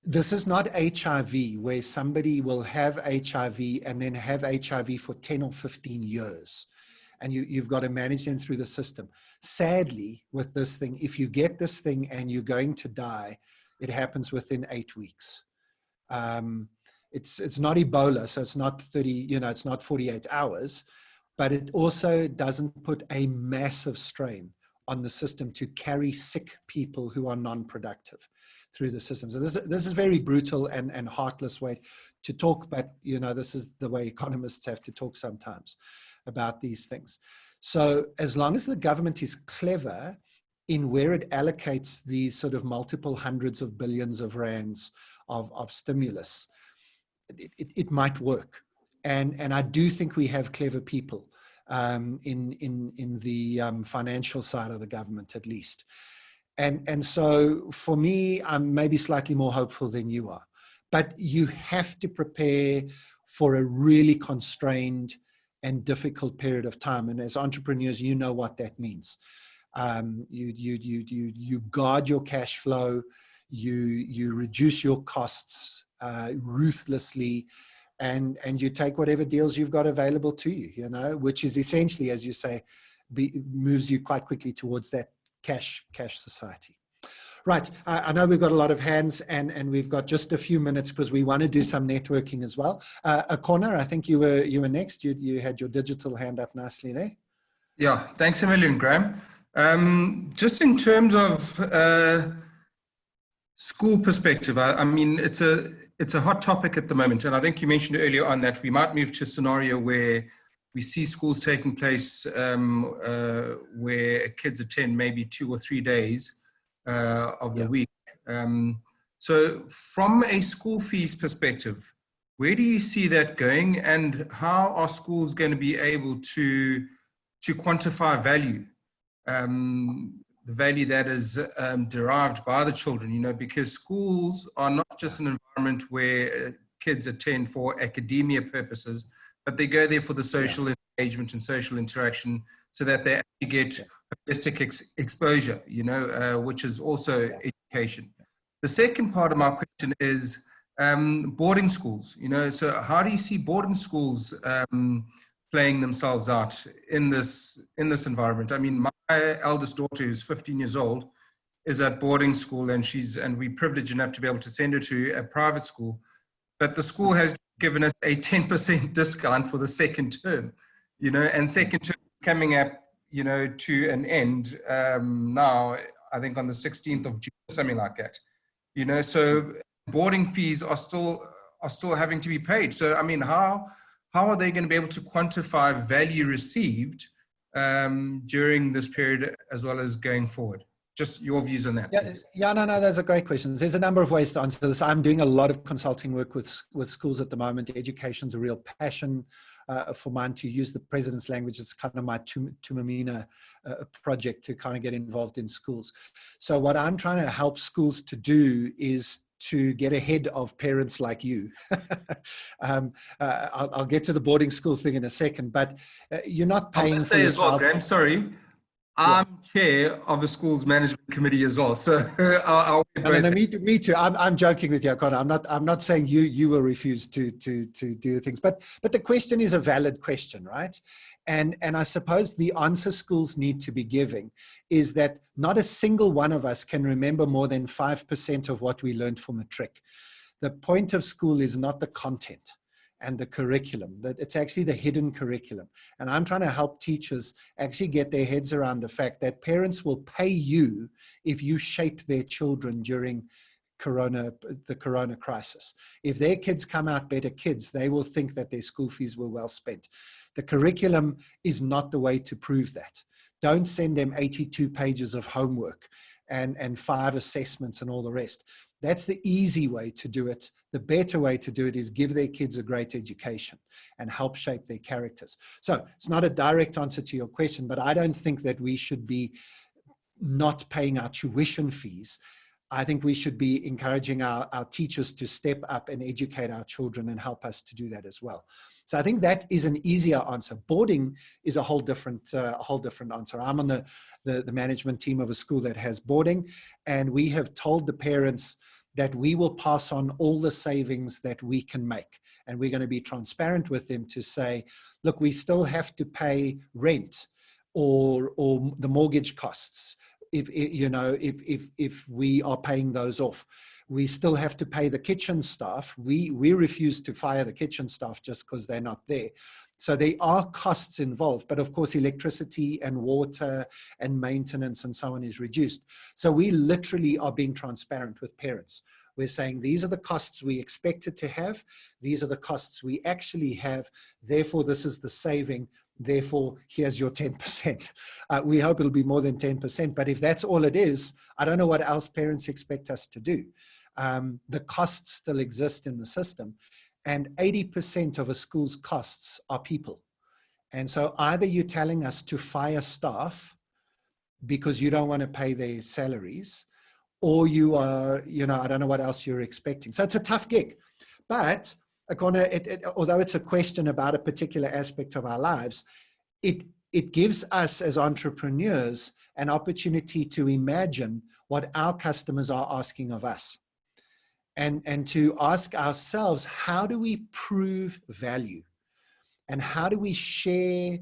this is not HIV where somebody will have HIV and then have HIV for 10 or 15 years. And you've got to manage them through the system. Sadly, with this thing, if you get this thing and you're going to die, it happens within 8 weeks. It's not Ebola, so it's not it's not 48 hours, but it also doesn't put a massive strain on the system to carry sick people who are non-productive through the system. So this is very brutal and heartless way to talk, but this is the way economists have to talk sometimes about these things. So as long as the government is clever in where it allocates these sort of multiple hundreds of billions of rands of stimulus, it might work. And I do think we have clever people in the financial side of the government, at least. And so for me, I'm maybe slightly more hopeful than you are. But you have to prepare for a really constrained and difficult period of time. And as entrepreneurs, you know what that means. You guard your cash flow, you reduce your costs ruthlessly, and you take whatever deals you've got available to you, you know, which is essentially, as you say, moves you quite quickly towards that cash society. Right, I know we've got a lot of hands, and we've got just a few minutes because we want to do some networking as well. Connor, I think you were next. You had your digital hand up nicely there. Yeah, thanks a million, Graeme. Just in terms of school perspective, I mean, it's a hot topic at the moment, and I think you mentioned earlier on that we might move to a scenario where we see schools taking place where kids attend maybe 2 or 3 days of the week. So from a school fees perspective, where do you see that going, and how are schools going to be able to quantify value, the value that is derived by the children, you know, because schools are not just an environment where kids attend for academia purposes, but they go there for the social engagement and social interaction so that they actually get holistic exposure, you know, which is also education. The second part of my question is boarding schools, you know, so how do you see boarding schools playing themselves out in this environment? I mean, my eldest daughter, who's 15 years old, is at boarding school, and we're privileged enough to be able to send her to a private school, but the school has given us a 10% discount for the second term, you know, and second term coming up, you know, to an end now, I think on the 16th of June, something like that, you know, so boarding fees are still having to be paid. So, I mean, how are they going to be able to quantify value received during this period as well as going forward? Just your views on that. No, those are great questions. There's a number of ways to answer this. I'm doing a lot of consulting work with schools at the moment. Education's a real passion for mine, to use the president's language. It's kind of my Tumamina project to kind of get involved in schools. So what I'm trying to help schools to do is to get ahead of parents like you. I'll get to the boarding school thing in a second, but you're not paying for your as well, Graeme, sorry. I'm chair of a schools management committee as well, so I'll no, me too. I'm joking with you, Connor. I'm not saying you will refuse to do things, but the question is a valid question, right? And I suppose the answer schools need to be giving is that not a single one of us can remember more than 5% of what we learned for matric. The point of school is not the content and the curriculum, that it's actually the hidden curriculum. And I'm trying to help teachers actually get their heads around the fact that parents will pay you if you shape their children during the corona crisis. If their kids come out better kids, they will think that their school fees were well spent. The curriculum is not the way to prove that. Don't send them 82 pages of homework and 5 assessments and all the rest. That's the easy way to do it. The better way to do it is give their kids a great education and help shape their characters. So it's not a direct answer to your question, but I don't think that we should be not paying our tuition fees. I think we should be encouraging our teachers to step up and educate our children and help us to do that as well. So I think that is an easier answer. Boarding is a whole different answer. I'm on the management team of a school that has boarding, and we have told the parents that we will pass on all the savings that we can make. And we're going to be transparent with them to say, look, we still have to pay rent or the mortgage costs. If we are paying those off, we still have to pay the kitchen staff. We refuse to fire the kitchen staff just because they're not there. So there are costs involved, but of course electricity and water and maintenance and so on is reduced. So we literally are being transparent with parents. We're saying these are the costs we expected to have. These are the costs we actually have. Therefore, this is the saving. Therefore, here's your 10%. We hope it'll be more than 10%, but if that's all it is, I don't know what else parents expect us to do. The costs still exist in the system, and 80% of a school's costs are people. And so either you're telling us to fire staff because you don't want to pay their salaries, or you are, I don't know what else you're expecting. So it's a tough gig. But although it's a question about a particular aspect of our lives, it gives us as entrepreneurs an opportunity to imagine what our customers are asking of us. And to ask ourselves, how do we prove value? And how do we share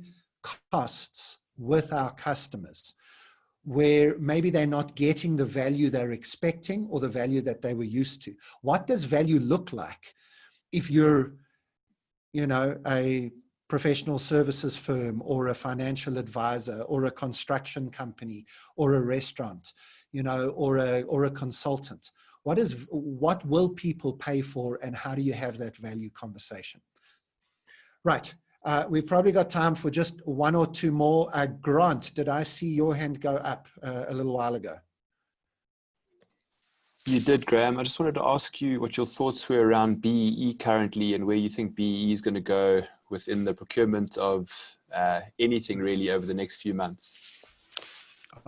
costs with our customers where maybe they're not getting the value they're expecting or the value that they were used to? What does value look like if you're, a professional services firm or a financial advisor or a construction company or a restaurant, or a consultant? What will people pay for, and how do you have that value conversation? Right. We've probably got time for just one or two more. Grant, did I see your hand go up a little while ago? You did, Graeme. I just wanted to ask you what your thoughts were around BEE currently and where you think BEE is going to go within the procurement of anything really over the next few months.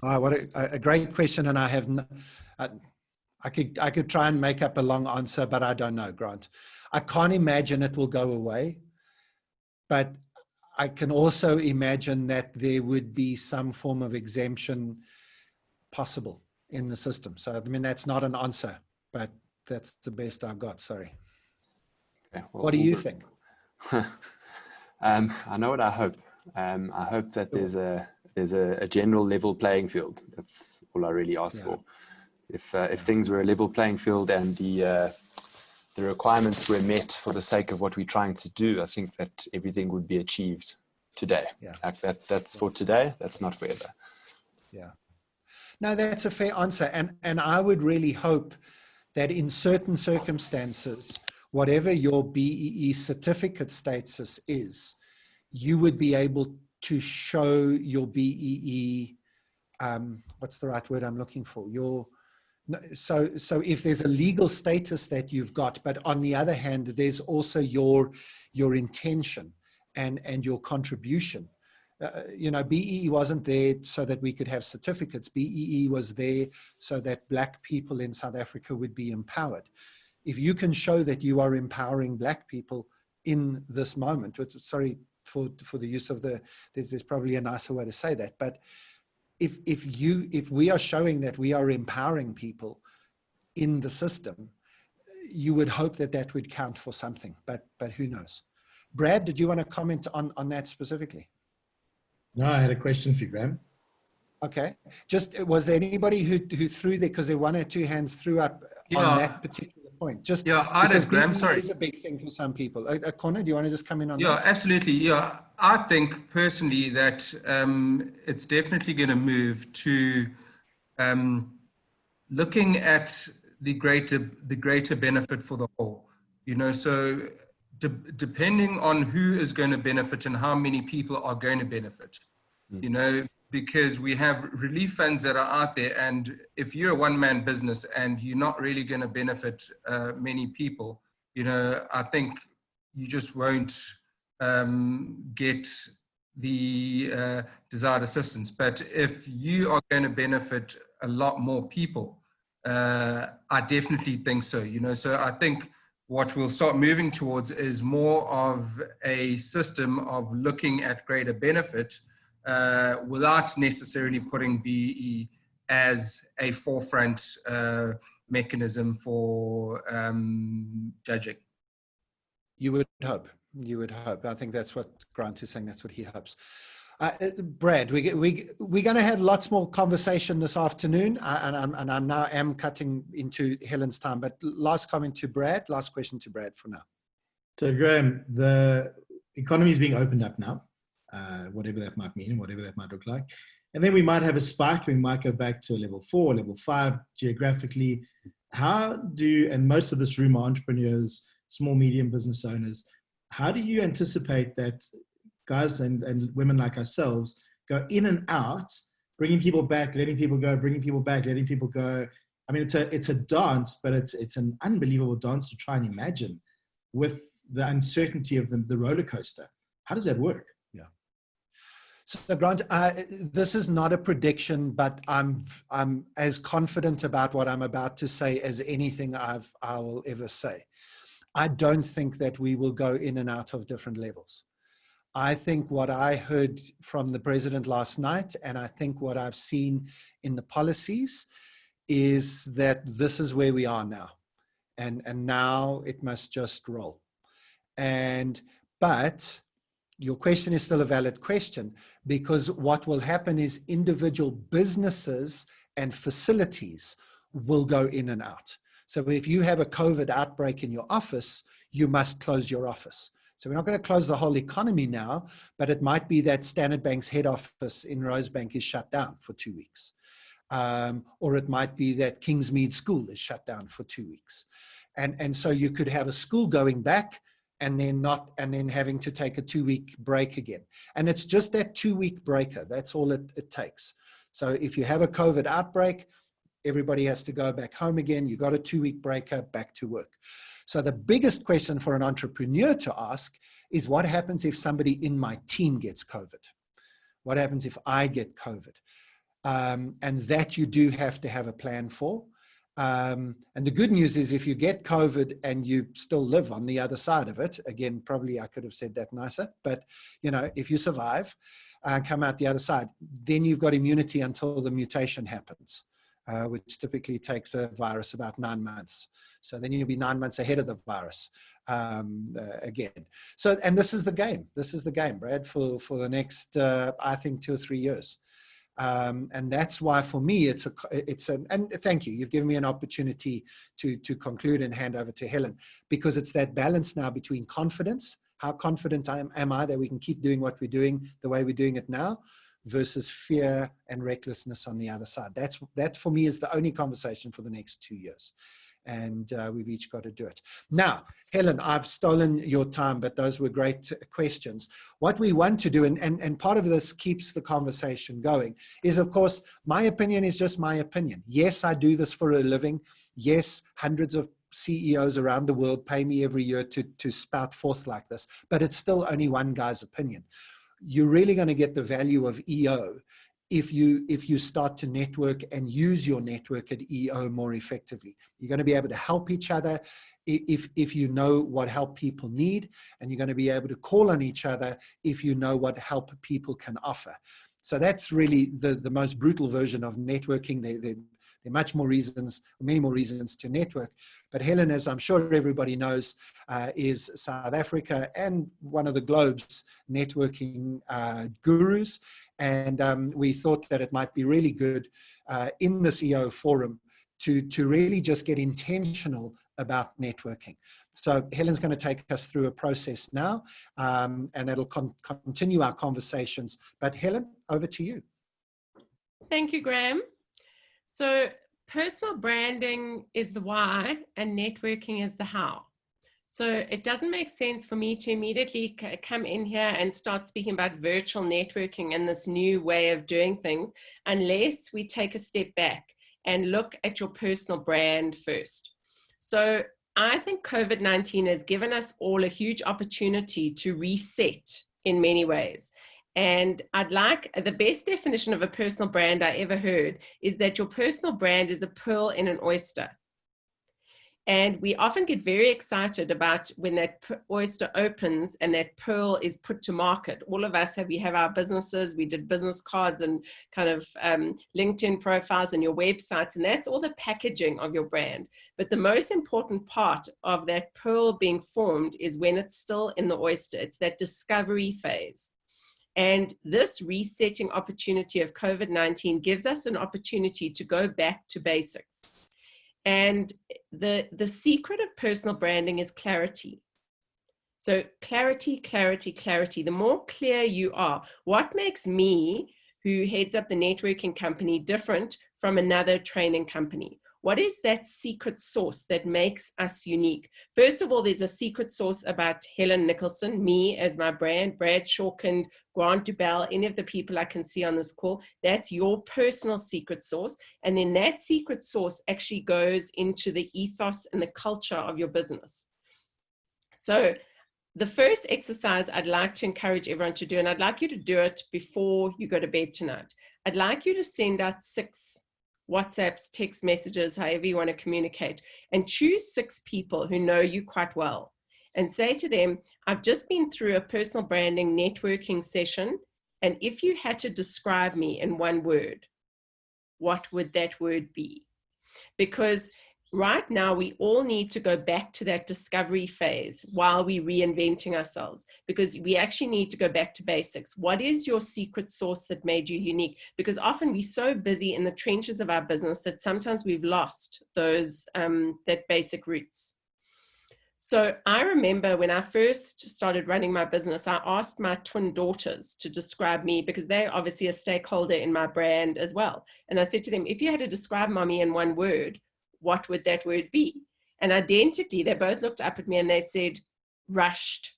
What a great question. And I could try and make up a long answer, but I don't know, Grant. I can't imagine it will go away. But I can also imagine that there would be some form of exemption possible in the system. So, that's not an answer, but that's the best I've got. Sorry. Okay, well, what do you think? I know what I hope. I hope that there's a general level playing field. That's all I really ask for. If things were a level playing field and the requirements were met for the sake of what we're trying to do, I think that everything would be achieved today. Yeah. Like that's for today. That's not forever. Yeah. No, that's a fair answer. And I would really hope that in certain circumstances, whatever your BEE certificate status is, you would be able to show your BEE, what's the right word I'm looking for? So if there's a legal status that you've got, but on the other hand, there's also your intention and your contribution. BEE wasn't there so that we could have certificates. BEE was there so that Black people in South Africa would be empowered. If you can show that you are empowering Black people in this moment, sorry for the use of there's probably a nicer way to say that, but if we are showing that we are empowering people in the system, you would hope that would count for something, but who knows? Brad, did you want to comment on that specifically? No, I had a question for you, Graeme. Okay. Just, was there anybody who threw there, because there were one or two hands threw up on that particular point? Just I did, Graeme, sorry. It's a big thing for some people. Connor, do you want to just come in on that? Yeah, absolutely. Yeah, I think personally that it's definitely going to move to looking at the greater benefit for the whole. So depending on who is going to benefit and how many people are going to benefit, because we have relief funds that are out there, and if you're a one-man business and you're not really going to benefit many people, I think you just won't get the desired assistance. But if you are going to benefit a lot more people, I definitely think so. So I think what we'll start moving towards is more of a system of looking at greater benefit without necessarily putting BEE as a forefront mechanism for judging. You would hope. I think that's what Grant is saying. That's what he hopes. Brad, we're going to have lots more conversation this afternoon, and I now am cutting into Helen's time. But last question to Brad for now. So, Graeme, the economy is being opened up now, whatever that might mean, whatever that might look like. And then we might have a spike. We might go back to a level 4, level 5 geographically. And most of this room are entrepreneurs, small, medium business owners. How do you anticipate that guys and women like ourselves go in and out, bringing people back, letting people go, bringing people back, letting people go? I mean, it's a dance, but it's an unbelievable dance to try and imagine with the uncertainty of the roller coaster. How does that work? So Grant, this is not a prediction, but I'm as confident about what I'm about to say as anything I will ever say. I don't think that we will go in and out of different levels. I think what I heard from the president last night, and I think what I've seen in the policies, is that this is where we are now. And now it must just roll. But your question is still a valid question, because what will happen is individual businesses and facilities will go in and out. So if you have a COVID outbreak in your office, you must close your office. So we're not going to close the whole economy now, but it might be that Standard Bank's head office in Rosebank is shut down for 2 weeks. Or it might be that Kingsmead School is shut down for 2 weeks. And so you could have a school going back and then having to take a 2-week break again. And it's just that 2-week breaker. That's all it takes. So if you have a COVID outbreak, everybody has to go back home again. You got a 2-week breaker, back to work. So the biggest question for an entrepreneur to ask is, what happens if somebody in my team gets COVID? What happens if I get COVID? And that you do have to have a plan for. And the good news is, if you get COVID and you still live on the other side of it, again, probably I could have said that nicer, but if you survive and come out the other side, then you've got immunity until the mutation happens, which typically takes a virus about 9 months. So then you'll be 9 months ahead of the virus again. So, and this is the game. This is the game, Brad, for the next, I think, 2 or 3 years. And that's why for me, and thank you, you've given me an opportunity to conclude and hand over to Helen, because it's that balance now between confidence, how confident am I that we can keep doing what we're doing the way we're doing it now, versus fear and recklessness on the other side. That for me is the only conversation for the next 2 years. And we've each got to do it. Now, Helen, I've stolen your time, but those were great questions. What we want to do, and part of this keeps the conversation going, is, of course, my opinion is just my opinion. Yes, I do this for a living. Yes, hundreds of CEOs around the world pay me every year to spout forth like this, but it's still only one guy's opinion. You're really going to get the value of EO if you start to network and use your network at EO more effectively. You're going to be able to help each other if you know what help people need, and you're going to be able to call on each other if you know what help people can offer. So that's really the most brutal version of networking. There are many more reasons to network. But Helen, as I'm sure everybody knows, is South Africa and one of the globe's networking gurus. And we thought that it might be really good in this EO forum to really just get intentional about networking. So Helen's going to take us through a process now, and it'll continue our conversations. But Helen, over to you. Thank you, Graeme. So personal branding is the why and networking is the how. So it doesn't make sense for me to immediately come in here and start speaking about virtual networking and this new way of doing things unless we take a step back and look at your personal brand first. So I think COVID-19 has given us all a huge opportunity to reset in many ways. And I'd like, the best definition of a personal brand I ever heard is that your personal brand is a pearl in an oyster. And we often get very excited about when that oyster opens and that pearl is put to market. All of us we have our businesses, we did business cards and kind of LinkedIn profiles and your websites, and that's all the packaging of your brand. But the most important part of that pearl being formed is when it's still in the oyster. It's that discovery phase. And this resetting opportunity of COVID-19 gives us an opportunity to go back to basics. And the secret of personal branding is clarity. So clarity, clarity, clarity. The more clear you are, what makes me, who heads up the networking company, different from another training company? What is that secret sauce that makes us unique? First of all, there's a secret sauce about Helen Nicholson, me as my brand, Brad Shawkind, Grant Dubell, any of the people I can see on this call. That's your personal secret sauce. And then that secret sauce actually goes into the ethos and the culture of your business. So the first exercise I'd like to encourage everyone to do, and I'd like you to do it before you go to bed tonight. I'd like you to send out 6 WhatsApps, text messages, however you want to communicate, and choose 6 people who know you quite well and say to them, I've just been through a personal branding networking session, and if you had to describe me in one word, what would that word be? Because right now, we all need to go back to that discovery phase while we're reinventing ourselves, because we actually need to go back to basics. What is your secret sauce that made you unique? Because often we're so busy in the trenches of our business that sometimes we've lost those that basic roots. So I remember when I first started running my business, I asked my twin daughters to describe me, because they're obviously a stakeholder in my brand as well. And I said to them, if you had to describe mommy in one word, what would that word be? And identically, they both looked up at me and they said, rushed.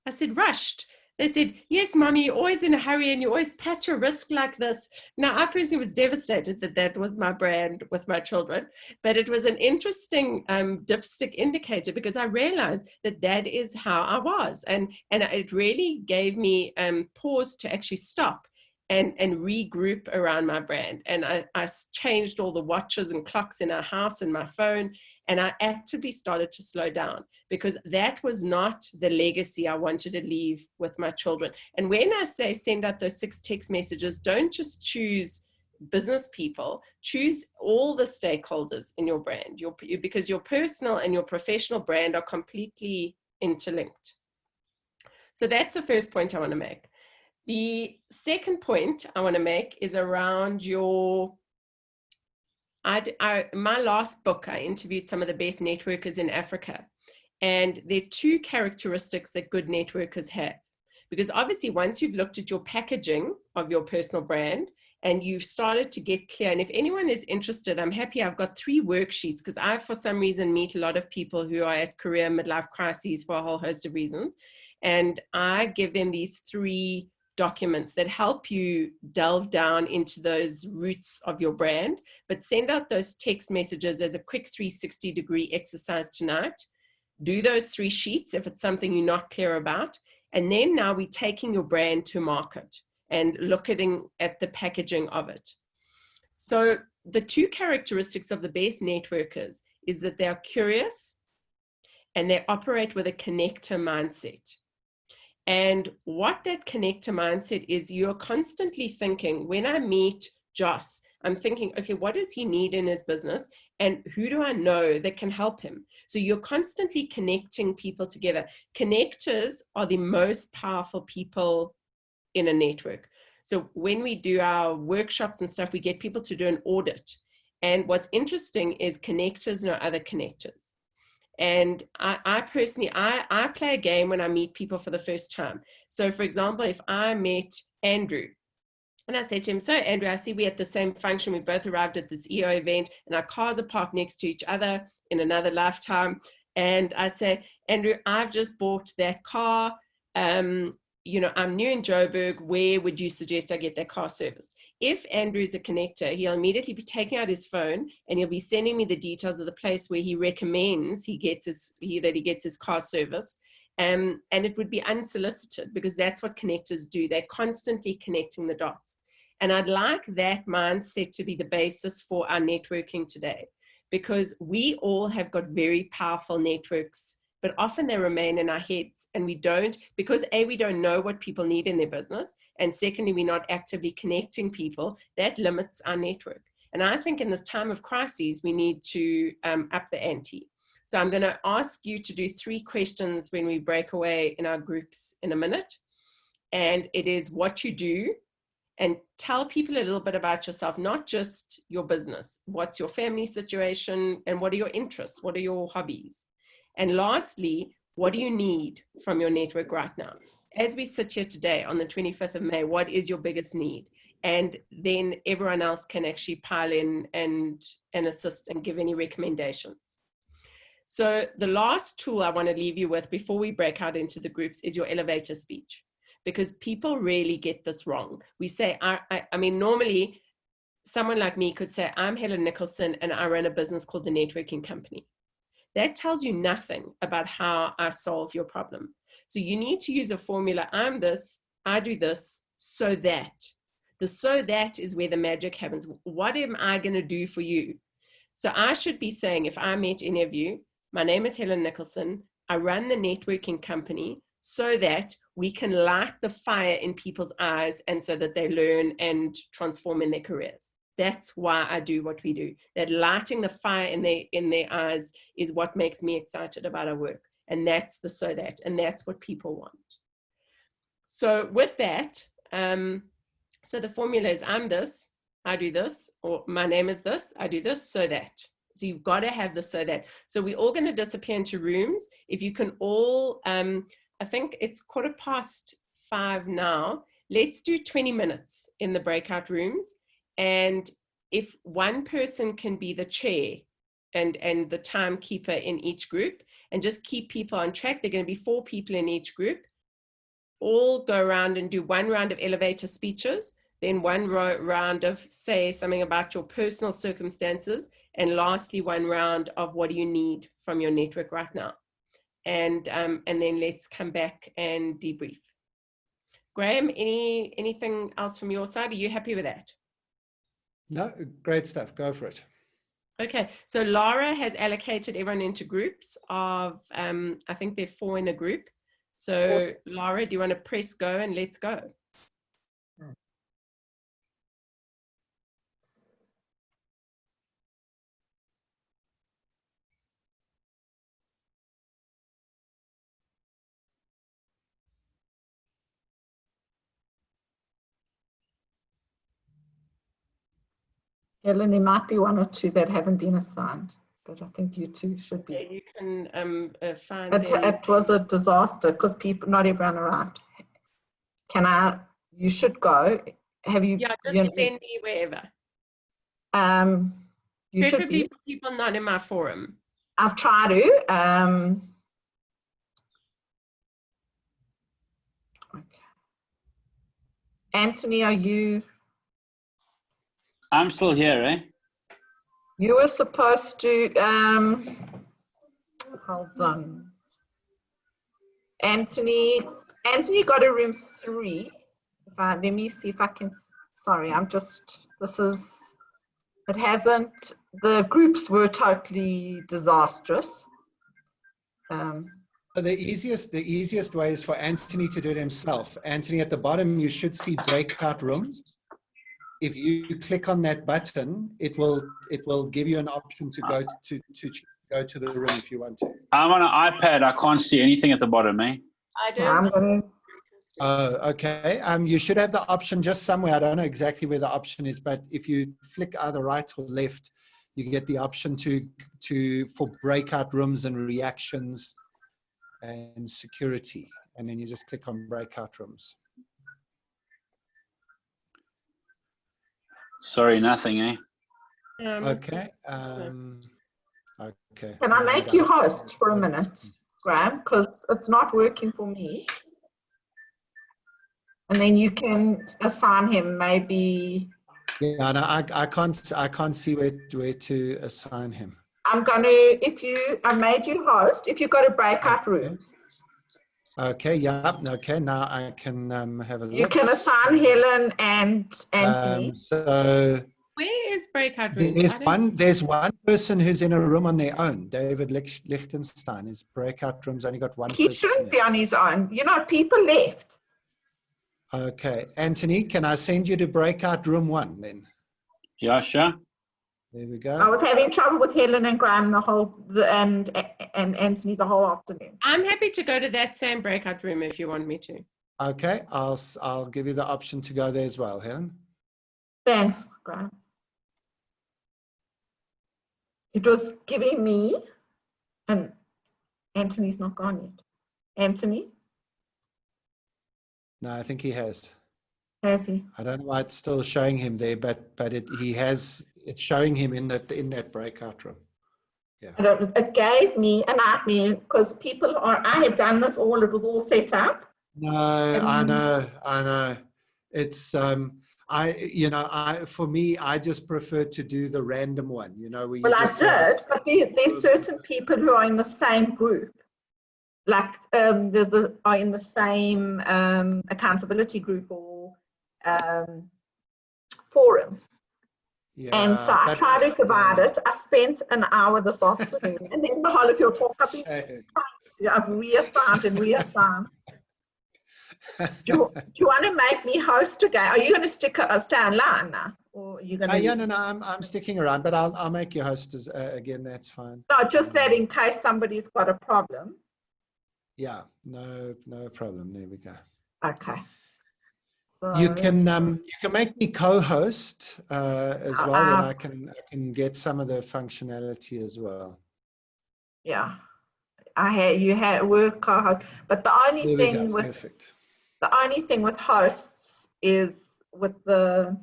I said, rushed. They said, yes, mommy, you're always in a hurry and you always patch your wrist like this. Now, I personally was devastated that that was my brand with my children, but it was an interesting dipstick indicator, because I realized that that is how I was. And it really gave me pause to actually stop and regroup around my brand. And I changed all the watches and clocks in our house and my phone, and I actively started to slow down, because that was not the legacy I wanted to leave with my children. And when I say send out those 6 text messages, don't just choose business people, choose all the stakeholders in your brand, because your personal and your professional brand are completely interlinked. So that's the first point I want to make. The second point I want to make is around your, my last book, I interviewed some of the best networkers in Africa. And there are 2 characteristics that good networkers have. Because obviously, once you've looked at your packaging of your personal brand and you've started to get clear, and if anyone is interested, I'm happy, I've got 3 worksheets, because I, for some reason, meet a lot of people who are at career midlife crises for a whole host of reasons. And I give them these 3 documents that help you delve down into those roots of your brand, but send out those text messages as a quick 360-degree exercise tonight. Do those 3 sheets if it's something you're not clear about. And then now we're taking your brand to market and looking at the packaging of it. So the 2 characteristics of the best networkers is that they are curious and they operate with a connector mindset. And what that connector mindset is, you're constantly thinking, when I meet Joss, I'm thinking, okay, what does he need in his business? And who do I know that can help him? So you're constantly connecting people together. Connectors are the most powerful people in a network. So when we do our workshops and stuff, we get people to do an audit. And what's interesting is connectors know other connectors. And I personally play a game when I meet people for the first time. So for example, if I met Andrew and I said to him, so Andrew, I see we're at the same function. We both arrived at this EO event and our cars are parked next to each other in another lifetime. And I say, Andrew, I've just bought that car. You know, I'm new in Joburg. Where would you suggest I get that car serviced? If Andrew's a connector, he'll immediately be taking out his phone and he'll be sending me the details of the place where he recommends he gets his car serviced. And it would be unsolicited, because that's what connectors do. They're constantly connecting the dots. And I'd like that mindset to be the basis for our networking today, because we all have got very powerful networks, but often they remain in our heads, and we don't, because A, we don't know what people need in their business, and secondly, we're not actively connecting people. That limits our network. And I think in this time of crises, we need to up the ante. So I'm going to ask you to do 3 questions when we break away in our groups in a minute. And it is what you do, and tell people a little bit about yourself, not just your business. What's your family situation, and what are your interests? What are your hobbies? And lastly, what do you need from your network right now? As we sit here today on the 25th of May, what is your biggest need? And then everyone else can actually pile in and assist and give any recommendations. So the last tool I want to leave you with before we break out into the groups is your elevator speech, because people really get this wrong. We say, I mean, normally someone like me could say, I'm Helen Nicholson and I run a business called the Networking Company. that tells you nothing about how I solve your problem. So you need to use a formula. I'm this, I do this, so that. The so that is where the magic happens. What am I going to do for you? So I should be saying, if I met any of you, my name is Helen Nicholson. I run the networking company so that we can light the fire in people's eyes and so that they learn and transform in their careers. That's why I do what we do. That lighting the fire in their eyes is what makes me excited about our work. And that's the so that, and that's what people want. So with that, so the formula is I'm this, I do this, or my name is this, I do this, so that. So you've got to have the so that. So we're all going to disappear into rooms. If you can all, I think it's 5:15 now. Let's do 20 minutes in the breakout rooms. And if one person can be the chair and the timekeeper in each group and just keep people on track, there are going to be 4 people in each group. All go around and do 1 round of elevator speeches, then 1 round of say something about your personal circumstances, and lastly 1 round of what do you need from your network right now. And then let's come back and debrief. Graeme, anything else from your side? Are you happy with that? No, great stuff. Go for it. Okay, so Lara has allocated everyone into groups of, I think there are 4 in a group. So Lara, do you want to press go and let's go? Helen, there might be 1 or 2 that haven't been assigned, but I think you 2 should be. Yeah, you can find it was a disaster because not everyone arrived. You should go. Have you? Yeah, just send me wherever. You should be. Preferably for people not in my forum. I've tried to. Okay. Anthony, are you? I'm still here, eh? You were supposed to, hold on. Anthony got a room 3. Let me see if I can, sorry, it hasn't, the groups were totally disastrous. The easiest way is for Anthony to do it himself. Anthony, at the bottom, you should see breakout rooms. If you click on that button, it will give you an option to go to the room if you want to. I'm on an iPad. I can't see anything at the bottom, eh? I don't. Oh, okay. You should have the option just somewhere. I don't know exactly where the option is, but if you flick either right or left, you get the option for breakout rooms and reactions and security, and then you just click on breakout rooms. Sorry, nothing, eh? Okay. Okay. Can I make you host for a minute, Graeme? Because it's not working for me. And then you can assign him maybe. Yeah, no, I can't see where to assign him. I'm going to, I made you host, if you go to breakout rooms. Okay, yeah, okay, now I can have a look. You can assign Helen and Anthony. So where is breakout rooms? There's one person who's in a room on their own. David Lichtenstein. His breakout room's only got 1 person. He shouldn't be on his own. You know, people left. Okay, Anthony, can I send you to breakout room 1 then? Yeah, sure. There we go. I was having trouble with Helen and Graeme and Anthony the whole afternoon. I'm happy to go to that same breakout room if you want me to. Okay, I'll give you the option to go there as well, Helen. Thanks, Graeme. It was giving me, and Anthony's not gone yet. Anthony? No, I think he has. Has he? I don't know why it's still showing him there, but it's showing him in that breakout room. Yeah. It gave me a nightmare because I had done this all, it was all set up. No, I know. It's For me, I just prefer to do the random one, where you Well, I just say, did, but there's certain people who are in the same group, like are in the same accountability group or forums. yeah, And so I tried to divide it. I spent an hour this afternoon, and then the whole of your talk, I've reassigned and reassigned. Do you want to make me host again? Are you going to stay online now, or are you going to? Yeah, no, I'm sticking around, but I'll make you host again. That's fine. No, just that in case somebody's got a problem. Yeah, no problem. There we go. Okay. So, you can make me co-host as well, then I can get some of the functionality as well. Yeah, you had work co-host, but the only thing with hosts is with the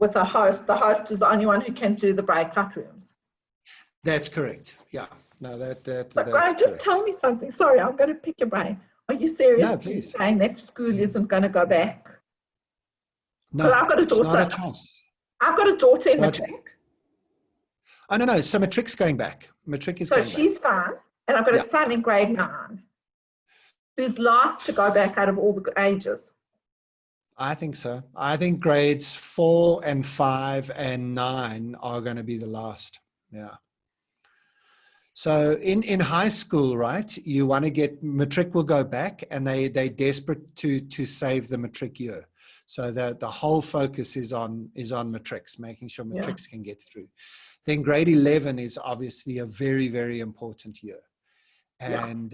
host. The host is the only one who can do the breakout rooms. That's correct. Yeah. No, But Graeme, just tell me something. Sorry, I'm going to pick your brain. Are you seriously saying that school isn't going to go back? No, I've got a daughter. Not a chance. I've got a daughter in matric. Oh, no. So matric's going back. Matric is going back. So she's fine. And I've got a son in grade 9 who's last to go back out of all the ages. I think so. I think grades 4 and 5 and 9 are going to be the last. Yeah. So in high school, right, you want to get matric will go back, and they're desperate to save the matric year. So the whole focus is on matrics, making sure matrics can get through. Then grade 11 is obviously a very, very important year. And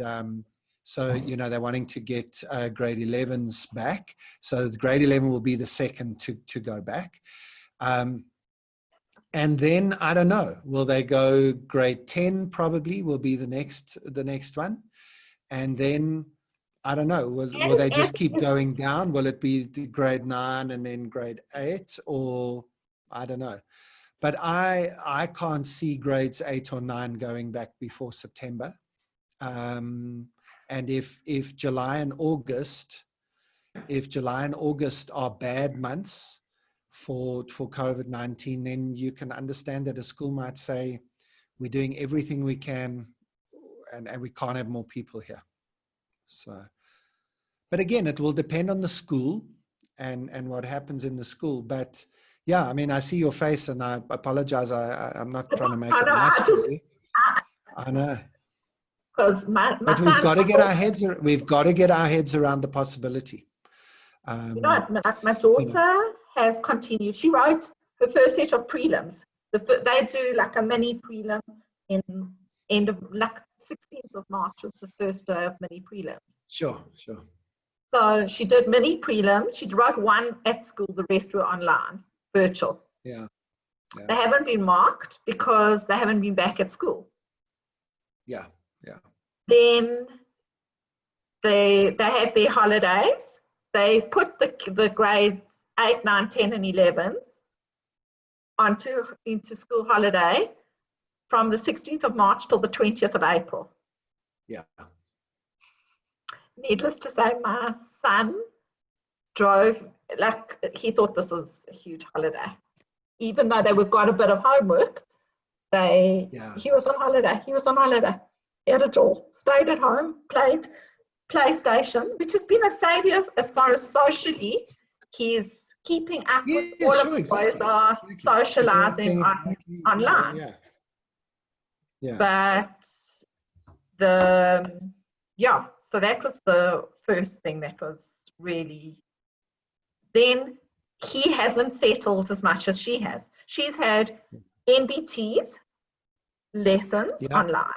so, they're wanting to get grade 11s back. So grade 11 will be the second to go back. And then, I don't know, will they go grade 10 probably will be the next one. And then, I don't know, will they just keep going down? Will it be the grade 9 and then grade 8, or I don't know. But I can't see grades 8 or 9 going back before September. And if July and August are bad months for COVID-19, then you can understand that a school might say, we're doing everything we can and we can't have more people here. So, but again, it will depend on the school and what happens in the school. But yeah, I mean, I see your face and I apologize. I'm not trying to make it nice for you. I know. But we've got to get our heads around the possibility. My daughter has continued. She wrote her first set of prelims. They do like a mini prelim in end of 16th of March was the first day of mini prelims. Sure. So she did mini prelims. She wrote one at school. The rest were online, virtual. Yeah. They haven't been marked because they haven't been back at school. Yeah. Then they had their holidays. They put the grades 8, 9, 10, and 11s into school holiday from the 16th of March till the 20th of April. Yeah. Needless to say, my son drove, he thought this was a huge holiday. Even though they got a bit of homework, he was on holiday. He had it all. Stayed at home, played PlayStation, which has been a savior as far as socially. He's keeping up with all of the boys are socializing online. Yeah. But so that was the first thing that was really. Then he hasn't settled as much as she has. She's had NBTs lessons online.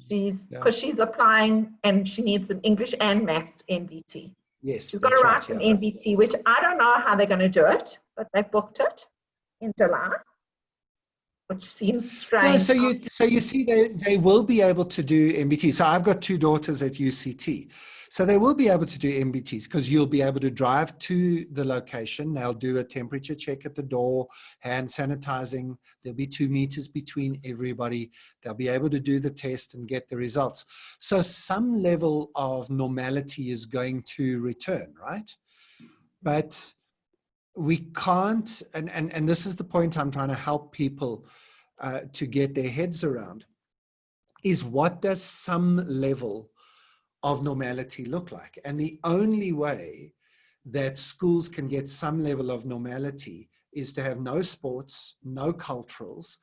Because she's applying and she needs an English and maths NBT. Yes, she's got to write an NBT, which I don't know how they're going to do it, but they booked it in July, which seems strange. No, so you see, they will be able to do MBT. So I've got 2 daughters at UCT. So they will be able to do MBTs because you'll be able to drive to the location. They'll do a temperature check at the door, hand sanitizing. There'll be 2 meters between everybody. They'll be able to do the test and get the results. So some level of normality is going to return, right? But we can't, and this is the point I'm trying to help people to get their heads around, is what does some level of normality look like? And the only way that schools can get some level of normality is to have no sports, no culturals,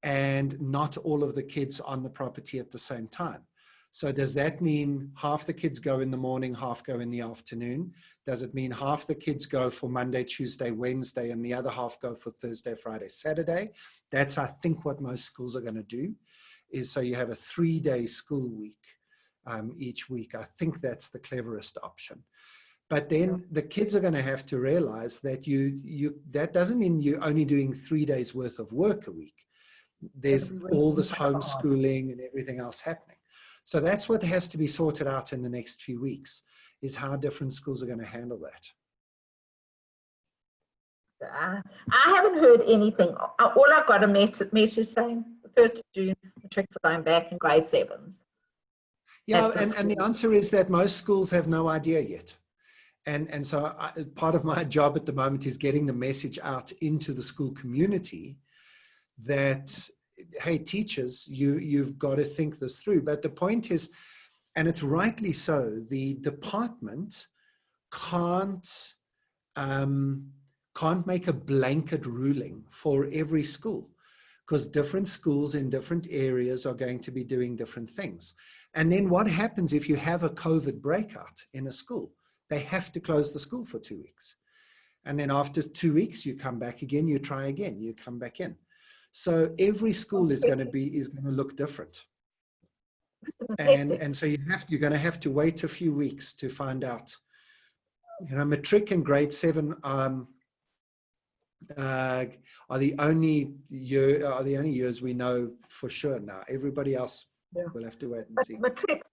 and not all of the kids on the property at the same time. So does that mean half the kids go in the morning, half go in the afternoon? Does it mean half the kids go for Monday, Tuesday, Wednesday, and the other half go for Thursday, Friday, Saturday? That's, I think, what most schools are going to do, is so you have a 3-day school week each week. I think that's the cleverest option. But then the kids are going to have to realize that that doesn't mean you're only doing 3 days worth of work a week. There's all this homeschooling and everything else happening. So that's what has to be sorted out in the next few weeks, is how different schools are going to handle that. I haven't heard anything. All I got a message saying the 1st of June, the tricks are going back in grade 7s. Yeah, and the answer is that most schools have no idea yet. And so part of my job at the moment is getting the message out into the school community that, hey, teachers, you've got to think this through. But the point is, and it's rightly so, the department can't make a blanket ruling for every school, because different schools in different areas are going to be doing different things. And then what happens if you have a COVID breakout in a school? They have to close the school for 2 weeks. And then after 2 weeks, you come back again, you try again, you come back in. So every school is going to look different. And so you're going to have to wait a few weeks to find out. You know, matric and grade 7 are the only years we know for sure now. Everybody else will have to wait and see.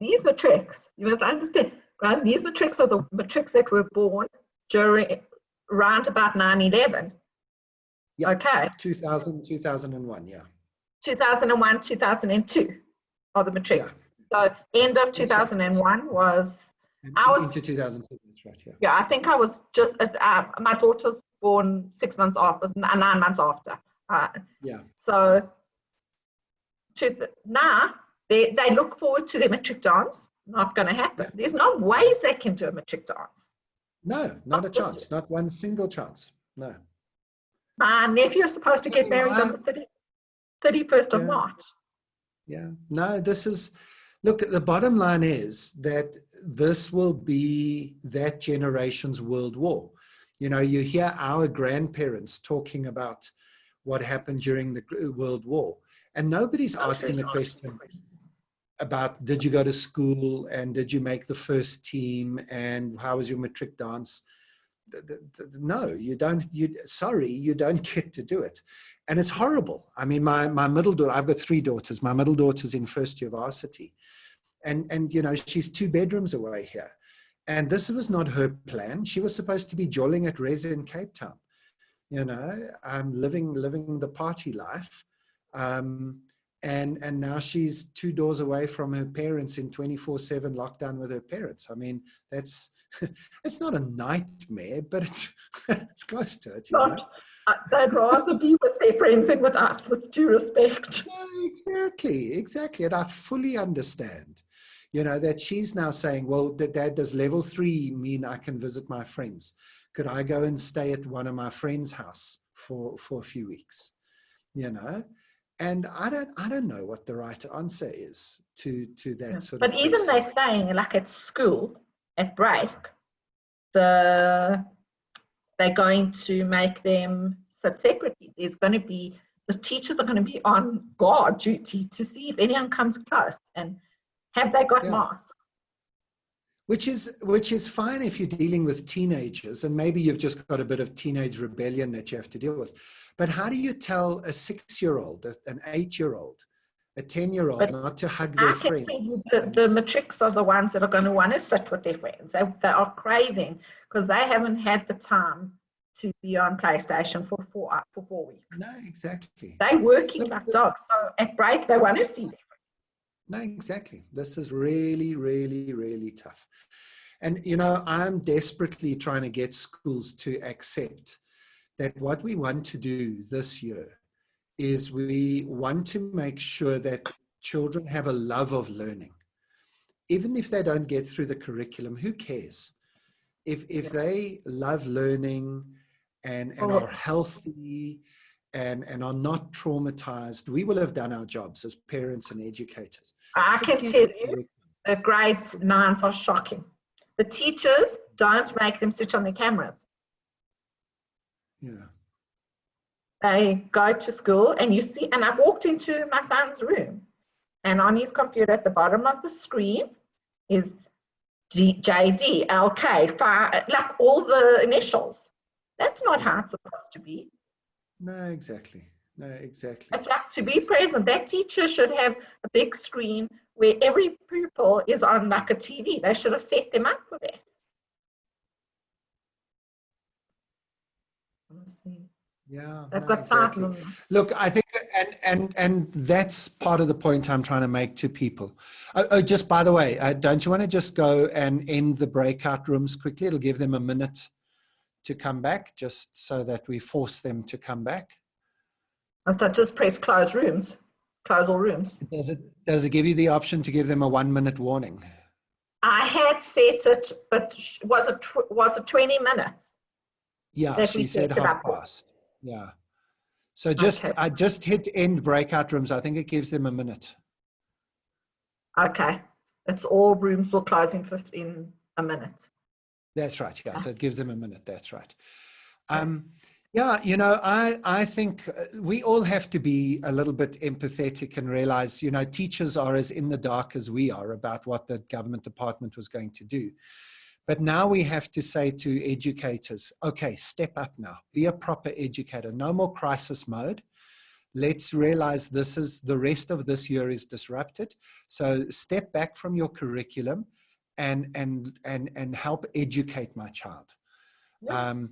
These matrics, you must understand, right? These matrics are the matrics that were born around about 9/11. Yeah. Okay. 2000, 2001, yeah. 2001, 2002 are the matrics. Yeah. So end of 2001 was, into 2002, that's right, yeah. Yeah, I think I was just, my daughter was born 9 months after. Yeah. So now they look forward to their matric dance. Not going to happen. Yeah. There's no ways they can do a matric dance. No, not a chance. Not one single chance. No. My nephew is supposed to get married on the 31st of March. Yeah. No, look, the bottom line is that this will be that generation's World War. You know, you hear our grandparents talking about what happened during the World War, and nobody's asking the question about, did you go to school and did you make the first team and how was your matric dance? No, you don't. Sorry, you don't get to do it. And it's horrible. I mean, my middle daughter, I've got 3 daughters. My middle daughter's in first year varsity. And you know, she's 2 bedrooms away here. And this was not her plan. She was supposed to be jolling at Res in Cape Town. You know, living the party life. And now she's 2 doors away from her parents in 24/7 lockdown with her parents. I mean, it's not a nightmare, but it's close to it. You know? They'd rather be with their friends than with us, with due respect. Yeah, exactly. And I fully understand, you know, that she's now saying, well, Dad, does level 3 mean I can visit my friends? Could I go and stay at one of my friends' house for a few weeks? You know? And I don't know what the right answer is to that sort of. But even they're saying, like at school, at break, they're going to make them sit separately. There's going to be, the teachers are going to be on guard duty to see if anyone comes close and have they got masks. Which is fine if you're dealing with teenagers and maybe you've just got a bit of teenage rebellion that you have to deal with. But how do you tell a 6-year-old, an 8-year-old, a 10-year-old not to hug their friends? The matrics are the ones that are going to want to sit with their friends. They are craving because they haven't had the time to be on PlayStation for 4 weeks. No, exactly. They're working like dogs. So at break, they want to see them. No, exactly. This is really, really, really tough. And, you know, I'm desperately trying to get schools to accept that what we want to do this year is we want to make sure that children have a love of learning. Even if they don't get through the curriculum, who cares? If they love learning and are healthy and are not traumatized, we will have done our jobs as parents and educators. I can tell you, the grades 9s are shocking. The teachers don't make them switch on their cameras. Yeah. They go to school and you see, and I've walked into my son's room, and on his computer at the bottom of the screen is JD, LK, like all the initials. That's not how it's supposed to be. No, exactly. No, exactly. It's like to be present. That teacher should have a big screen where every pupil is on like a TV. They should have set them up for that. Let's see. Yeah, They've no, got exactly. 5 million. Look, I think, and that's part of the point I'm trying to make to people. Oh, just by the way, don't you want to just go and end the breakout rooms quickly? It'll give them a minute to come back, just so that we force them to come back. So just press close rooms, close all rooms. Does it give you the option to give them a 1-minute warning? I had set it, but was it 20 minutes? Yeah, that she we said set it half up for? past. Yeah. So just, Okay. I just hit end breakout rooms. I think it gives them a minute. Okay. It's all rooms will close in a minute. That's right. Yeah. So it gives them a minute. That's right. Yeah, you know, I think we all have to be a little bit empathetic and realize, you know, teachers are as in the dark as we are about what the government department was going to do. But now we have to say to educators, okay, step up now, be a proper educator, no more crisis mode. Let's realize the rest of this year is disrupted. So step back from your curriculum and help educate my child. You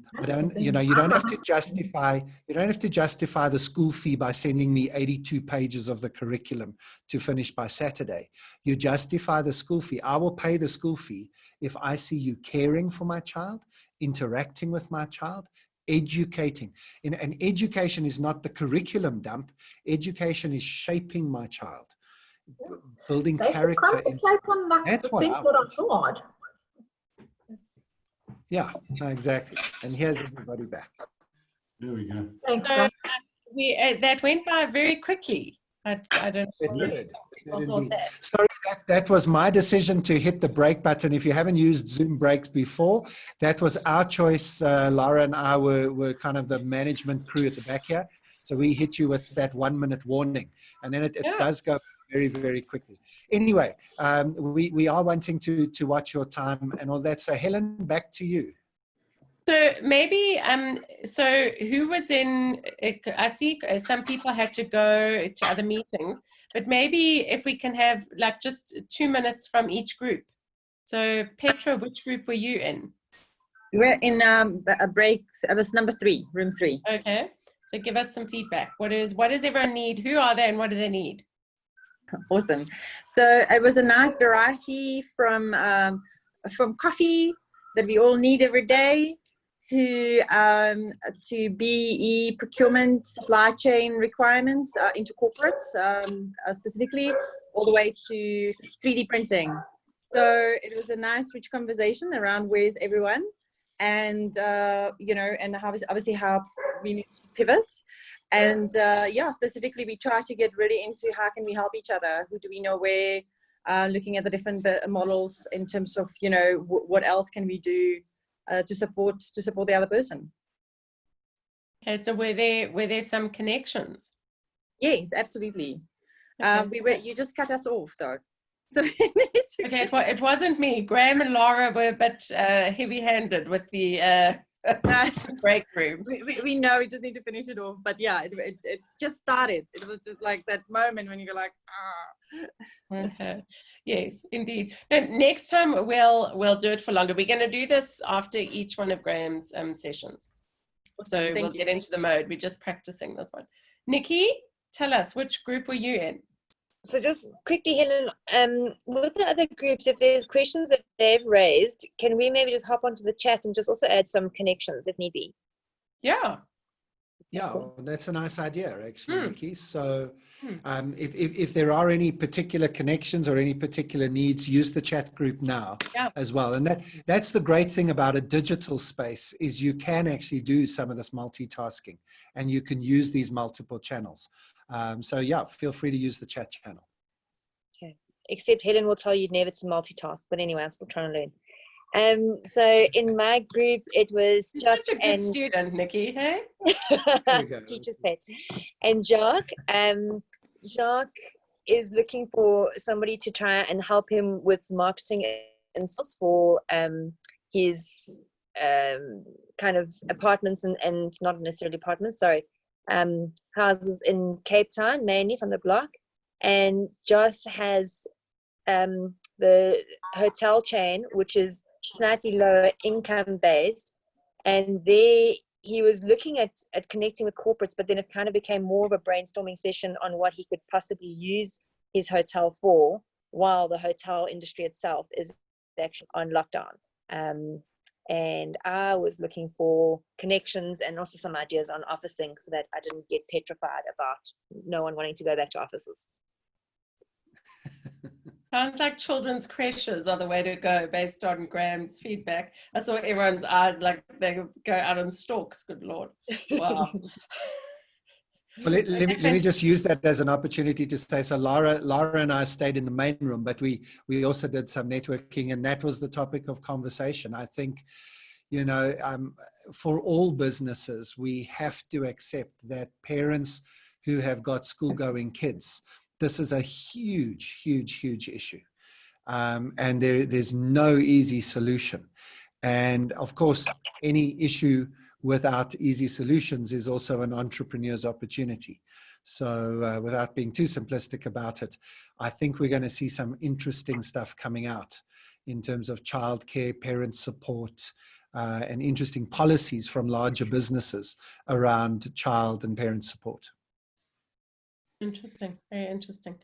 don't have to justify the school fee by sending me 82 pages of the curriculum to finish by Saturday. You justify the school fee. I will pay the school fee if I see you caring for my child, interacting with my child, educating. And education is not the curriculum dump. Education is shaping my child, building character. That's what I want. Yeah, exactly. And here's everybody back. There we go. Thanks. So that went by very quickly. I don't know. It did indeed. Sorry, that was my decision to hit the break button. If you haven't used Zoom breaks before, that was our choice. Laura and I were kind of the management crew at the back here. So we hit you with that 1-minute warning. And then it does go very, very quickly. Anyway, we are wanting to watch your time and all that. So Helen, back to you. So maybe, so who was in, I see some people had to go to other meetings, but maybe if we can have like just 2 minutes from each group. So Petra, which group were you in? We were in a break, it was number 3, room 3. Okay, so give us some feedback. What does everyone need? Who are they and what do they need? Awesome. So it was a nice variety from coffee that we all need every day to BE procurement, supply chain requirements into corporates specifically, all the way to 3D printing. So it was a nice, rich conversation around where's everyone, and you know, and obviously how we need to pivot, and yeah, specifically we try to get really into how can we help each other, who do we know where, looking at the different models in terms of, you know, what else can we do to support the other person. Okay, so were there some connections? Yes, absolutely. Okay. You just cut us off though. So okay, it wasn't me. Graeme and Laura were a bit heavy-handed with the break room. We know we just need to finish it off, but yeah, it just started. It was just like that moment when you're like, ah. Okay. Yes, indeed. And next time we'll do it for longer. We're going to do this after each one of Graeme's sessions. So we'll get into the mode. We're just practicing this one. Nikki, tell us, which group were you in? So just quickly, Helen, with the other groups, if there's questions that they've raised, can we maybe just hop onto the chat and just also add some connections if need be? Yeah. Yeah, that's a nice idea, actually, Nikki. So if there are any particular connections or any particular needs, use the chat group now as well. And that's the great thing about a digital space, is you can actually do some of this multitasking and you can use these multiple channels. So yeah, feel free to use the chat channel. Okay. Except Helen will tell you never to multitask. But anyway, I'm still trying to learn. So in my group, it was just a good student, Nikki, hey? Teacher's pet. And Jacques, Jacques is looking for somebody to try and help him with marketing and sales for his kind of apartments and not necessarily apartments, sorry, houses in Cape Town, mainly from the block. And Josh has the hotel chain, which is slightly lower income based, and there he was looking at connecting with corporates, but then it kind of became more of a brainstorming session on what he could possibly use his hotel for while the hotel industry itself is actually on lockdown. And I was looking for connections and also some ideas on officing so that I didn't get petrified about no one wanting to go back to offices. Sounds like children's creches are the way to go based on Graham's feedback. I saw everyone's eyes like they go out on stalks. Good Lord. Wow. Well, let me just use that as an opportunity to say, so Lara and I stayed in the main room, but we also did some networking, and that was the topic of conversation. I think, you know, for all businesses, we have to accept that parents who have got school-going kids, this is a huge, huge, huge issue. And there's no easy solution. And of course, any issue without easy solutions is also an entrepreneur's opportunity. So without being too simplistic about it, I think we're going to see some interesting stuff coming out in terms of childcare, parent support, and interesting policies from larger businesses around child and parent support. Interesting, very interesting.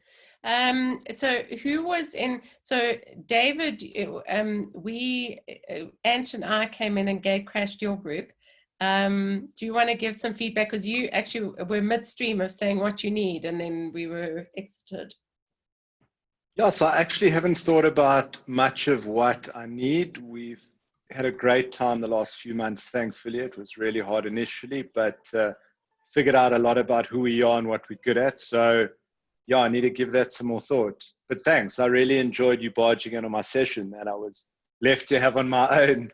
So who was in, so David, Ant and I came in and crashed your group. Do you want to give some feedback? Because you actually were midstream of saying what you need and then we were exited. Yeah, so I actually haven't thought about much of what I need. We've had a great time the last few months, thankfully. It was really hard initially, but figured out a lot about who we are and what we're good at. So yeah, I need to give that some more thought. But thanks, I really enjoyed you barging in on my session that I was left to have on my own.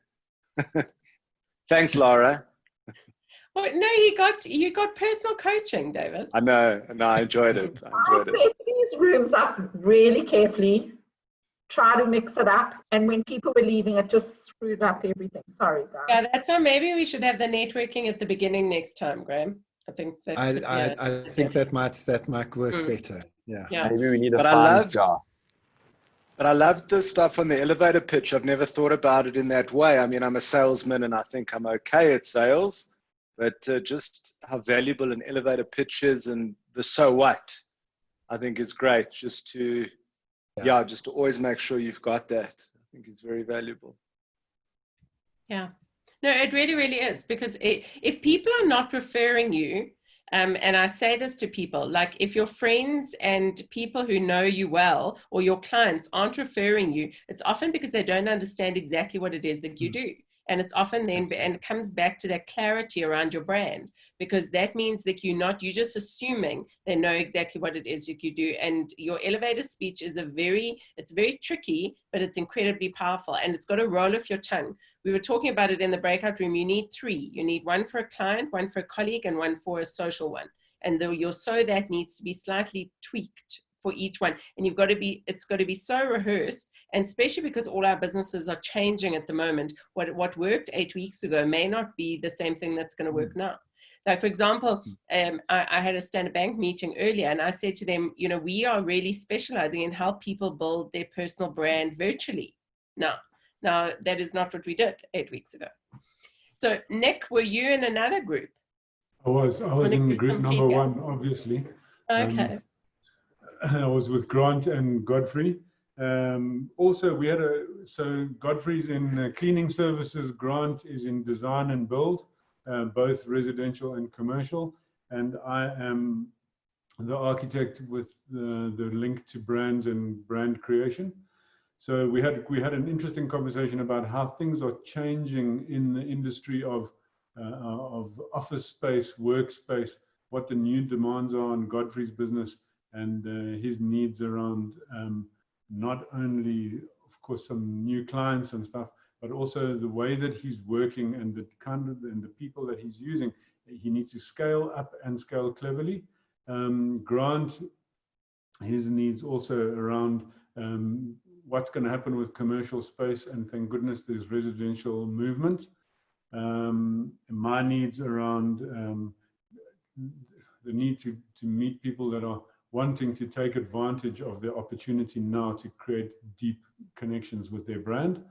Thanks, Laura. Well, no, you got personal coaching, David. I know, and I enjoyed it. I set these rooms up really carefully, try to mix it up, and when people were leaving, it just screwed up everything. Sorry, guys. Yeah, that's why maybe we should have the networking at the beginning next time, Graeme. I think that I think that might work better. Yeah. Maybe we need a But I loved the stuff on the elevator pitch. I've never thought about it in that way. I mean, I'm a salesman and I think I'm okay at sales, but just how valuable an elevator pitch is and the so what, I think is great. Just to, just to always make sure you've got that. I think it's very valuable. Yeah. No, it really, really is, because if people are not referring you, and I say this to people, like if your friends and people who know you well or your clients aren't referring you, it's often because they don't understand exactly what it is that you do. And it's often then, and it comes back to that clarity around your brand, because that means that you're just assuming they know exactly what it is that you do. And your elevator speech is it's very tricky, but it's incredibly powerful, and it's got to roll off your tongue. We were talking about it in the breakout room. You need 3. You need one for a client, one for a colleague, and one for a social one. And your so that needs to be slightly tweaked for each one, and it's got to be so rehearsed, and especially because all our businesses are changing at the moment. What worked 8 weeks ago may not be the same thing that's going to work now. Like, for example, I had a Standard Bank meeting earlier, and I said to them, you know, we are really specializing in help people build their personal brand virtually now. Now, that is not what we did 8 weeks ago. So, Nick, were you in another group? I was in group number 1, obviously. Okay. I was with Grant and Godfrey. Also, we had so Godfrey's in cleaning services, Grant is in design and build, both residential and commercial, and I am the architect with the link to brands and brand creation. So we had an interesting conversation about how things are changing in the industry of office space, workspace, what the new demands are on Godfrey's business, and his needs around not only, of course, some new clients and stuff, but also the way that he's working and the and the people that he's using. He needs to scale up and scale cleverly. Grant, his needs also around what's going to happen with commercial space, and thank goodness there's residential movement. My needs around the need to meet people that are wanting to take advantage of the opportunity now to create deep connections with their brand,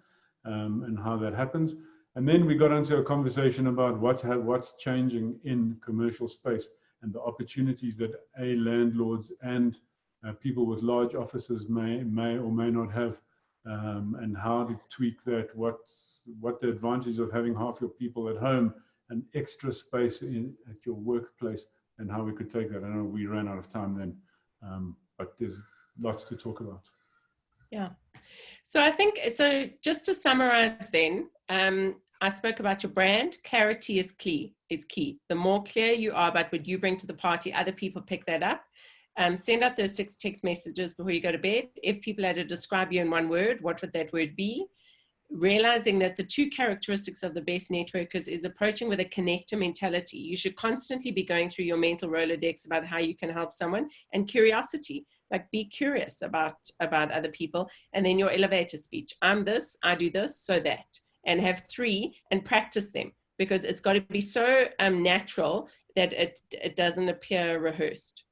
and how that happens. And then we got into a conversation about what's changing in commercial space and the opportunities that landlords and people with large offices may or may not have, and how to tweak that, what the advantage of having half your people at home and extra space at your workplace, and how we could take that. I know we ran out of time then, but there's lots to talk about. Yeah. So I think, so just to summarize then, I spoke about your brand. Clarity is key. The more clear you are about what you bring to the party, other people pick that up. Send out those 6 text messages before you go to bed. If people had to describe you in one word, what would that word be? Realizing that the 2 characteristics of the best networkers is approaching with a connector mentality. You should constantly be going through your mental Rolodex about how you can help someone, and curiosity, like be curious about other people. And then your elevator speech. I'm this, I do this, so that. And have 3 and practice them, because it's got to be so natural that it doesn't appear rehearsed.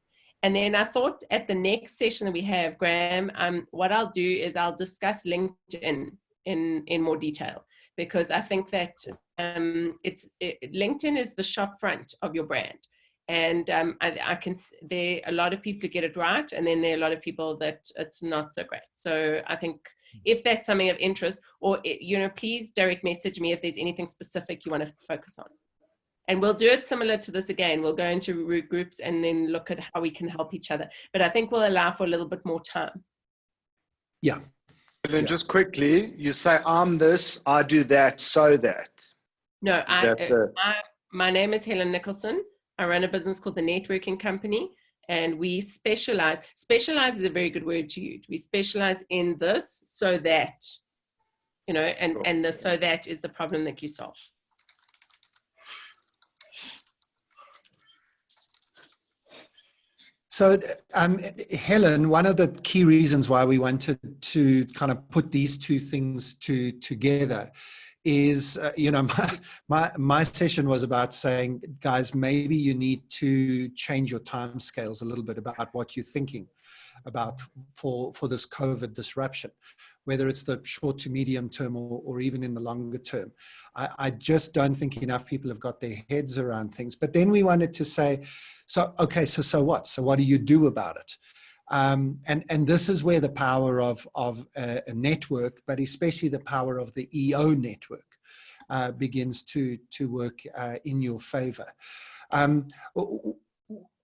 And then I thought at the next session that we have, Graeme, what I'll do is I'll discuss LinkedIn in more detail, because I think that LinkedIn is the shop front of your brand. And I can, there are a lot of people who get it right, and then there are a lot of people that it's not so great. So I think if that's something of interest, or, please direct message me if there's anything specific you want to focus on. And we'll do it similar to this again. We'll go into root groups and then look at how we can help each other. But I think we'll allow for a little bit more time. Yeah. And then just quickly, you say, I'm this, I do that, so that. No, my name is Helen Nicholson. I run a business called The Networking Company, and we specialize. Specialize is a very good word to use. We specialize in this, so that, and the so that is the problem that you solve. So, Helen, one of the key reasons why we wanted to kind of put these 2 things together is, my session was about saying, guys, maybe you need to change your time scales a little bit about what you're thinking about for this COVID disruption, whether it's the short to medium term or even in the longer term. I just don't think enough people have got their heads around things. But then we wanted to say, so what? So what do you do about it? And this is where the power of a network, but especially the power of the EO network, begins to work in your favor.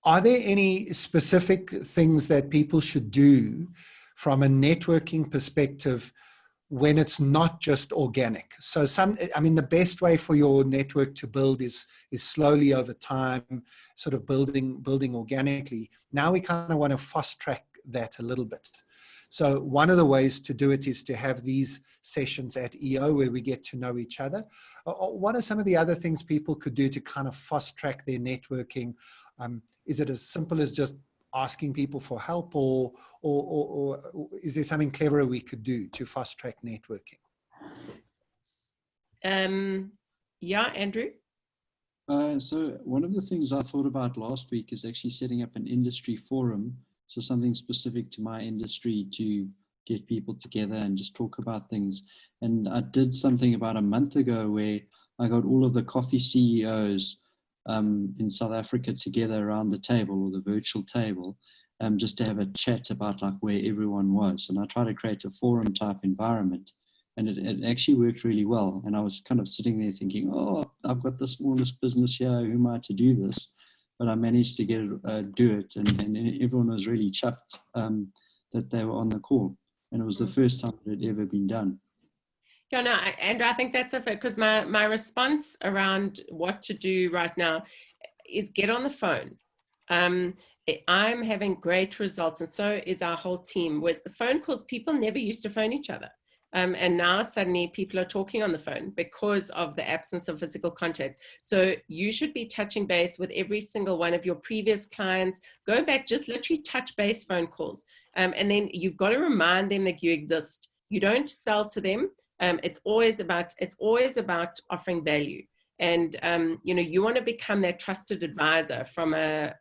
Are there any specific things that people should do from a networking perspective when it's not just organic? So the best way for your network to build is slowly over time, sort of building organically. Now we kind of want to fast track that a little bit. So one of the ways to do it is to have these sessions at EO where we get to know each other. What are some of the other things people could do to kind of fast track their networking? Is it as simple as just asking people for help, or is there something cleverer we could do to fast track networking? Yeah, Andrew? So one of the things I thought about last week is actually setting up an industry forum. So something specific to my industry to get people together and just talk about things. And I did something about a month ago where I got all of the coffee CEOs in South Africa together around the table, or the virtual table. just to have a chat about like where everyone was. And I tried to create a forum type environment, and it actually worked really well. And I was kind of sitting there thinking, oh, I've got the smallest business here, who am I to do this? But I managed to do it, and everyone was really chuffed that they were on the call. And it was the first time it had ever been done. Yeah, no, and I think that's a fit, because my response around what to do right now is get on the phone. I'm having great results, and so is our whole team. With phone calls, people never used to phone each other. And now suddenly people are talking on the phone because of the absence of physical contact. So you should be touching base with every single one of your previous clients. Go back, just literally touch base phone calls. And then you've got to remind them that you exist. You don't sell to them. It's always about offering value. And, you know, you want to become that trusted advisor from a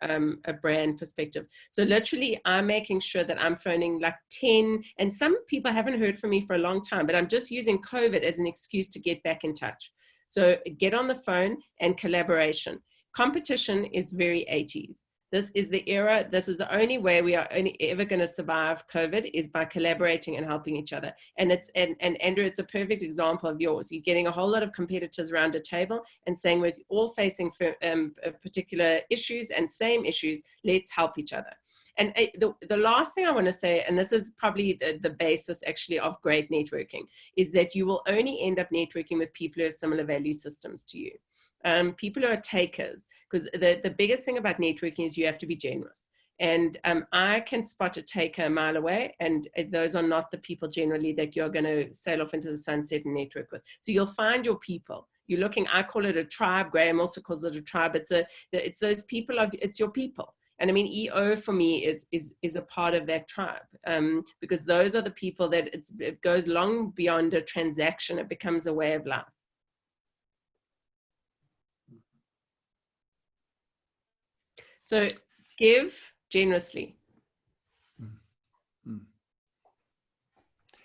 brand perspective. So literally, I'm making sure that I'm phoning like 10, and some people haven't heard from me for a long time, but I'm just using COVID as an excuse to get back in touch. So get on the phone, and collaboration. Competition is very 80s. This is the era. This is the only way we are ever going to survive COVID, is by collaborating and helping each other. And Andrew, it's a perfect example of yours. You're getting a whole lot of competitors around a table and saying we're all facing particular issues and same issues. Let's help each other. And the last thing I want to say, and this is probably the basis actually of great networking, is that you will only end up networking with people who have similar value systems to you. People who are takers, because the biggest thing about networking is you have to be generous. And I can spot a taker a mile away, and those are not the people generally that you're going to sail off into the sunset and network with. So you'll find your people. You're looking, I call it a tribe. Graeme also calls it a tribe. It's those people, it's your people. And I mean, EO for me is a part of that tribe, because those are the people that it goes long beyond a transaction. It becomes a way of life. So give generously.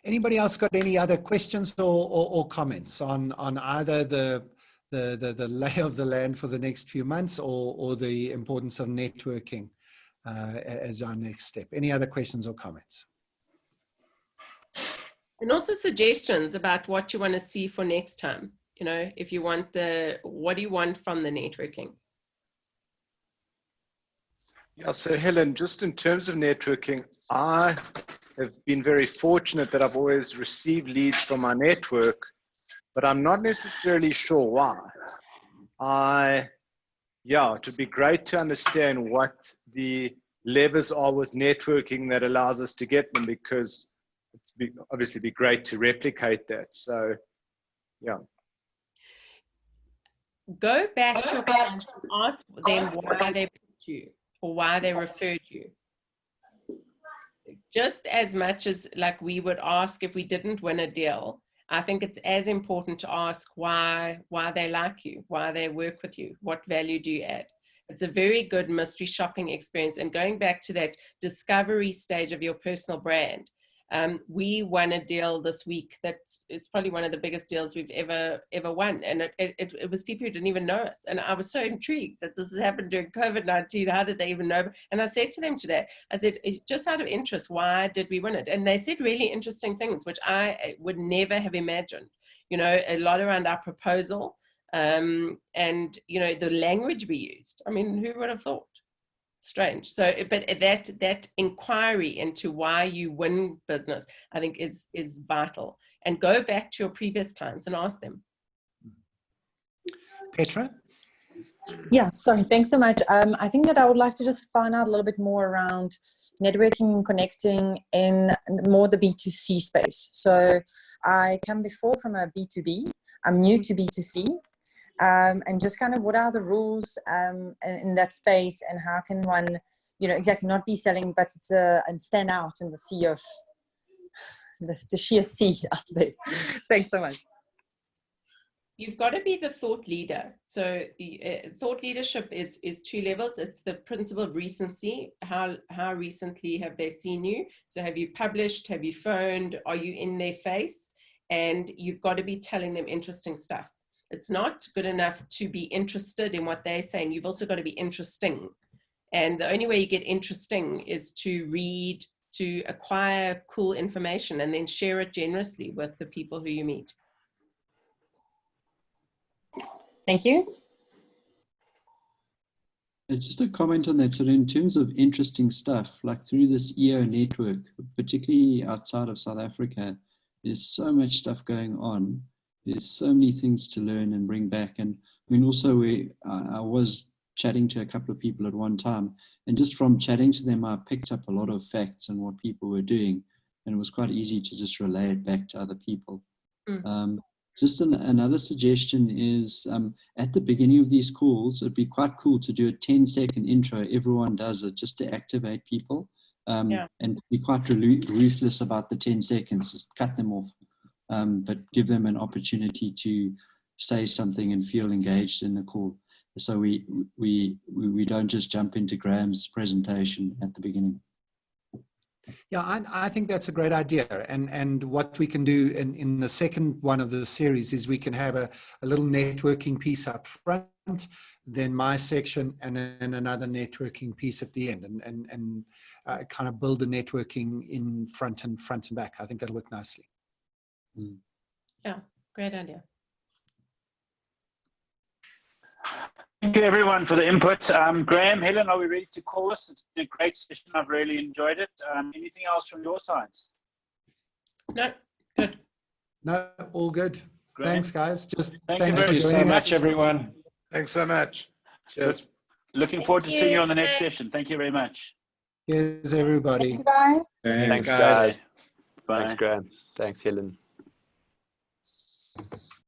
Anybody else got any other questions or comments on either the lay of the land for the next few months, or the importance of networking as our next step? Any other questions or comments? And also suggestions about what you want to see for next time. You know, if you want what do you want from the networking? Yeah, so Helen, just in terms of networking, I have been very fortunate that I've always received leads from my network, but I'm not necessarily sure why. It would be great to understand what the levers are with networking that allows us to get them, because it'd obviously be great to replicate that. So, yeah. Go back to your clients and ask them why they picked you or why they referred you. Just as much as like we would ask if we didn't win a deal, I think it's as important to ask why they like you, why they work with you, what value do you add. It's a very good mystery shopping experience. And going back to that discovery stage of your personal brand, we won a deal this week that is probably one of the biggest deals we've ever won. And it was people who didn't even know us. And I was so intrigued that this has happened during COVID-19. How did they even know? And I said to them today, I said, just out of interest, why did we win it? And they said really interesting things, which I would never have imagined. You know, a lot around our proposal, and, you know, the language we used. I mean, who would have thought? Strange. So, but that inquiry into why you win business, I think is vital. And go back to your previous clients and ask them. Petra? Yeah, sorry, thanks so much. I think that I would like to just find out a little bit more around networking and connecting in more the B2C space. So I come before from a B2B. I'm new to B2C. And just kind of what are the rules in that space, and how can one, you know, exactly not be selling, but and stand out in the sea of the sheer sea out there. Thanks so much. You've got to be the thought leader. So thought leadership is two levels. It's the principle of recency. How recently have they seen you? So have you published? Have you phoned? Are you in their face? And you've got to be telling them interesting stuff. It's not good enough to be interested in what they're saying. You've also got to be interesting. And the only way you get interesting is to read, to acquire cool information, and then share it generously with the people who you meet. Thank you. Just a comment on that. So in terms of interesting stuff, like through this EO network, particularly outside of South Africa, there's so much stuff going on. There's so many things to learn and bring back. And I mean, also I was chatting to a couple of people at one time, and just from chatting to them, I picked up a lot of facts and what people were doing. And it was quite easy to just relay it back to other people. Just another suggestion is at the beginning of these calls, it'd be quite cool to do a 10-second intro. Everyone does it just to activate people, and be quite ruthless about the 10 seconds, just cut them off, but give them an opportunity to say something and feel engaged in the call. So we don't just jump into Graham's presentation at the beginning. Yeah, I think that's a great idea. And what we can do in the second one of the series is we can have a little networking piece up front, then my section, and then another networking piece at the end, and kind of build a networking in front and back. I think that'll work nicely. Yeah, great idea. Thank you everyone for the input. Graeme, Helen, are we ready to call this? It's been a great session. I've really enjoyed it. Anything else from your sides? No, good. No, all good. Great. Thanks, guys. Just Thank thanks you for very joining much, us. everyone. Thanks so much. Cheers. Looking forward to seeing you on the next session. Thank you very much. Cheers, everybody. Bye. Thanks, guys. guys. Thanks, Graeme. Thanks, Helen.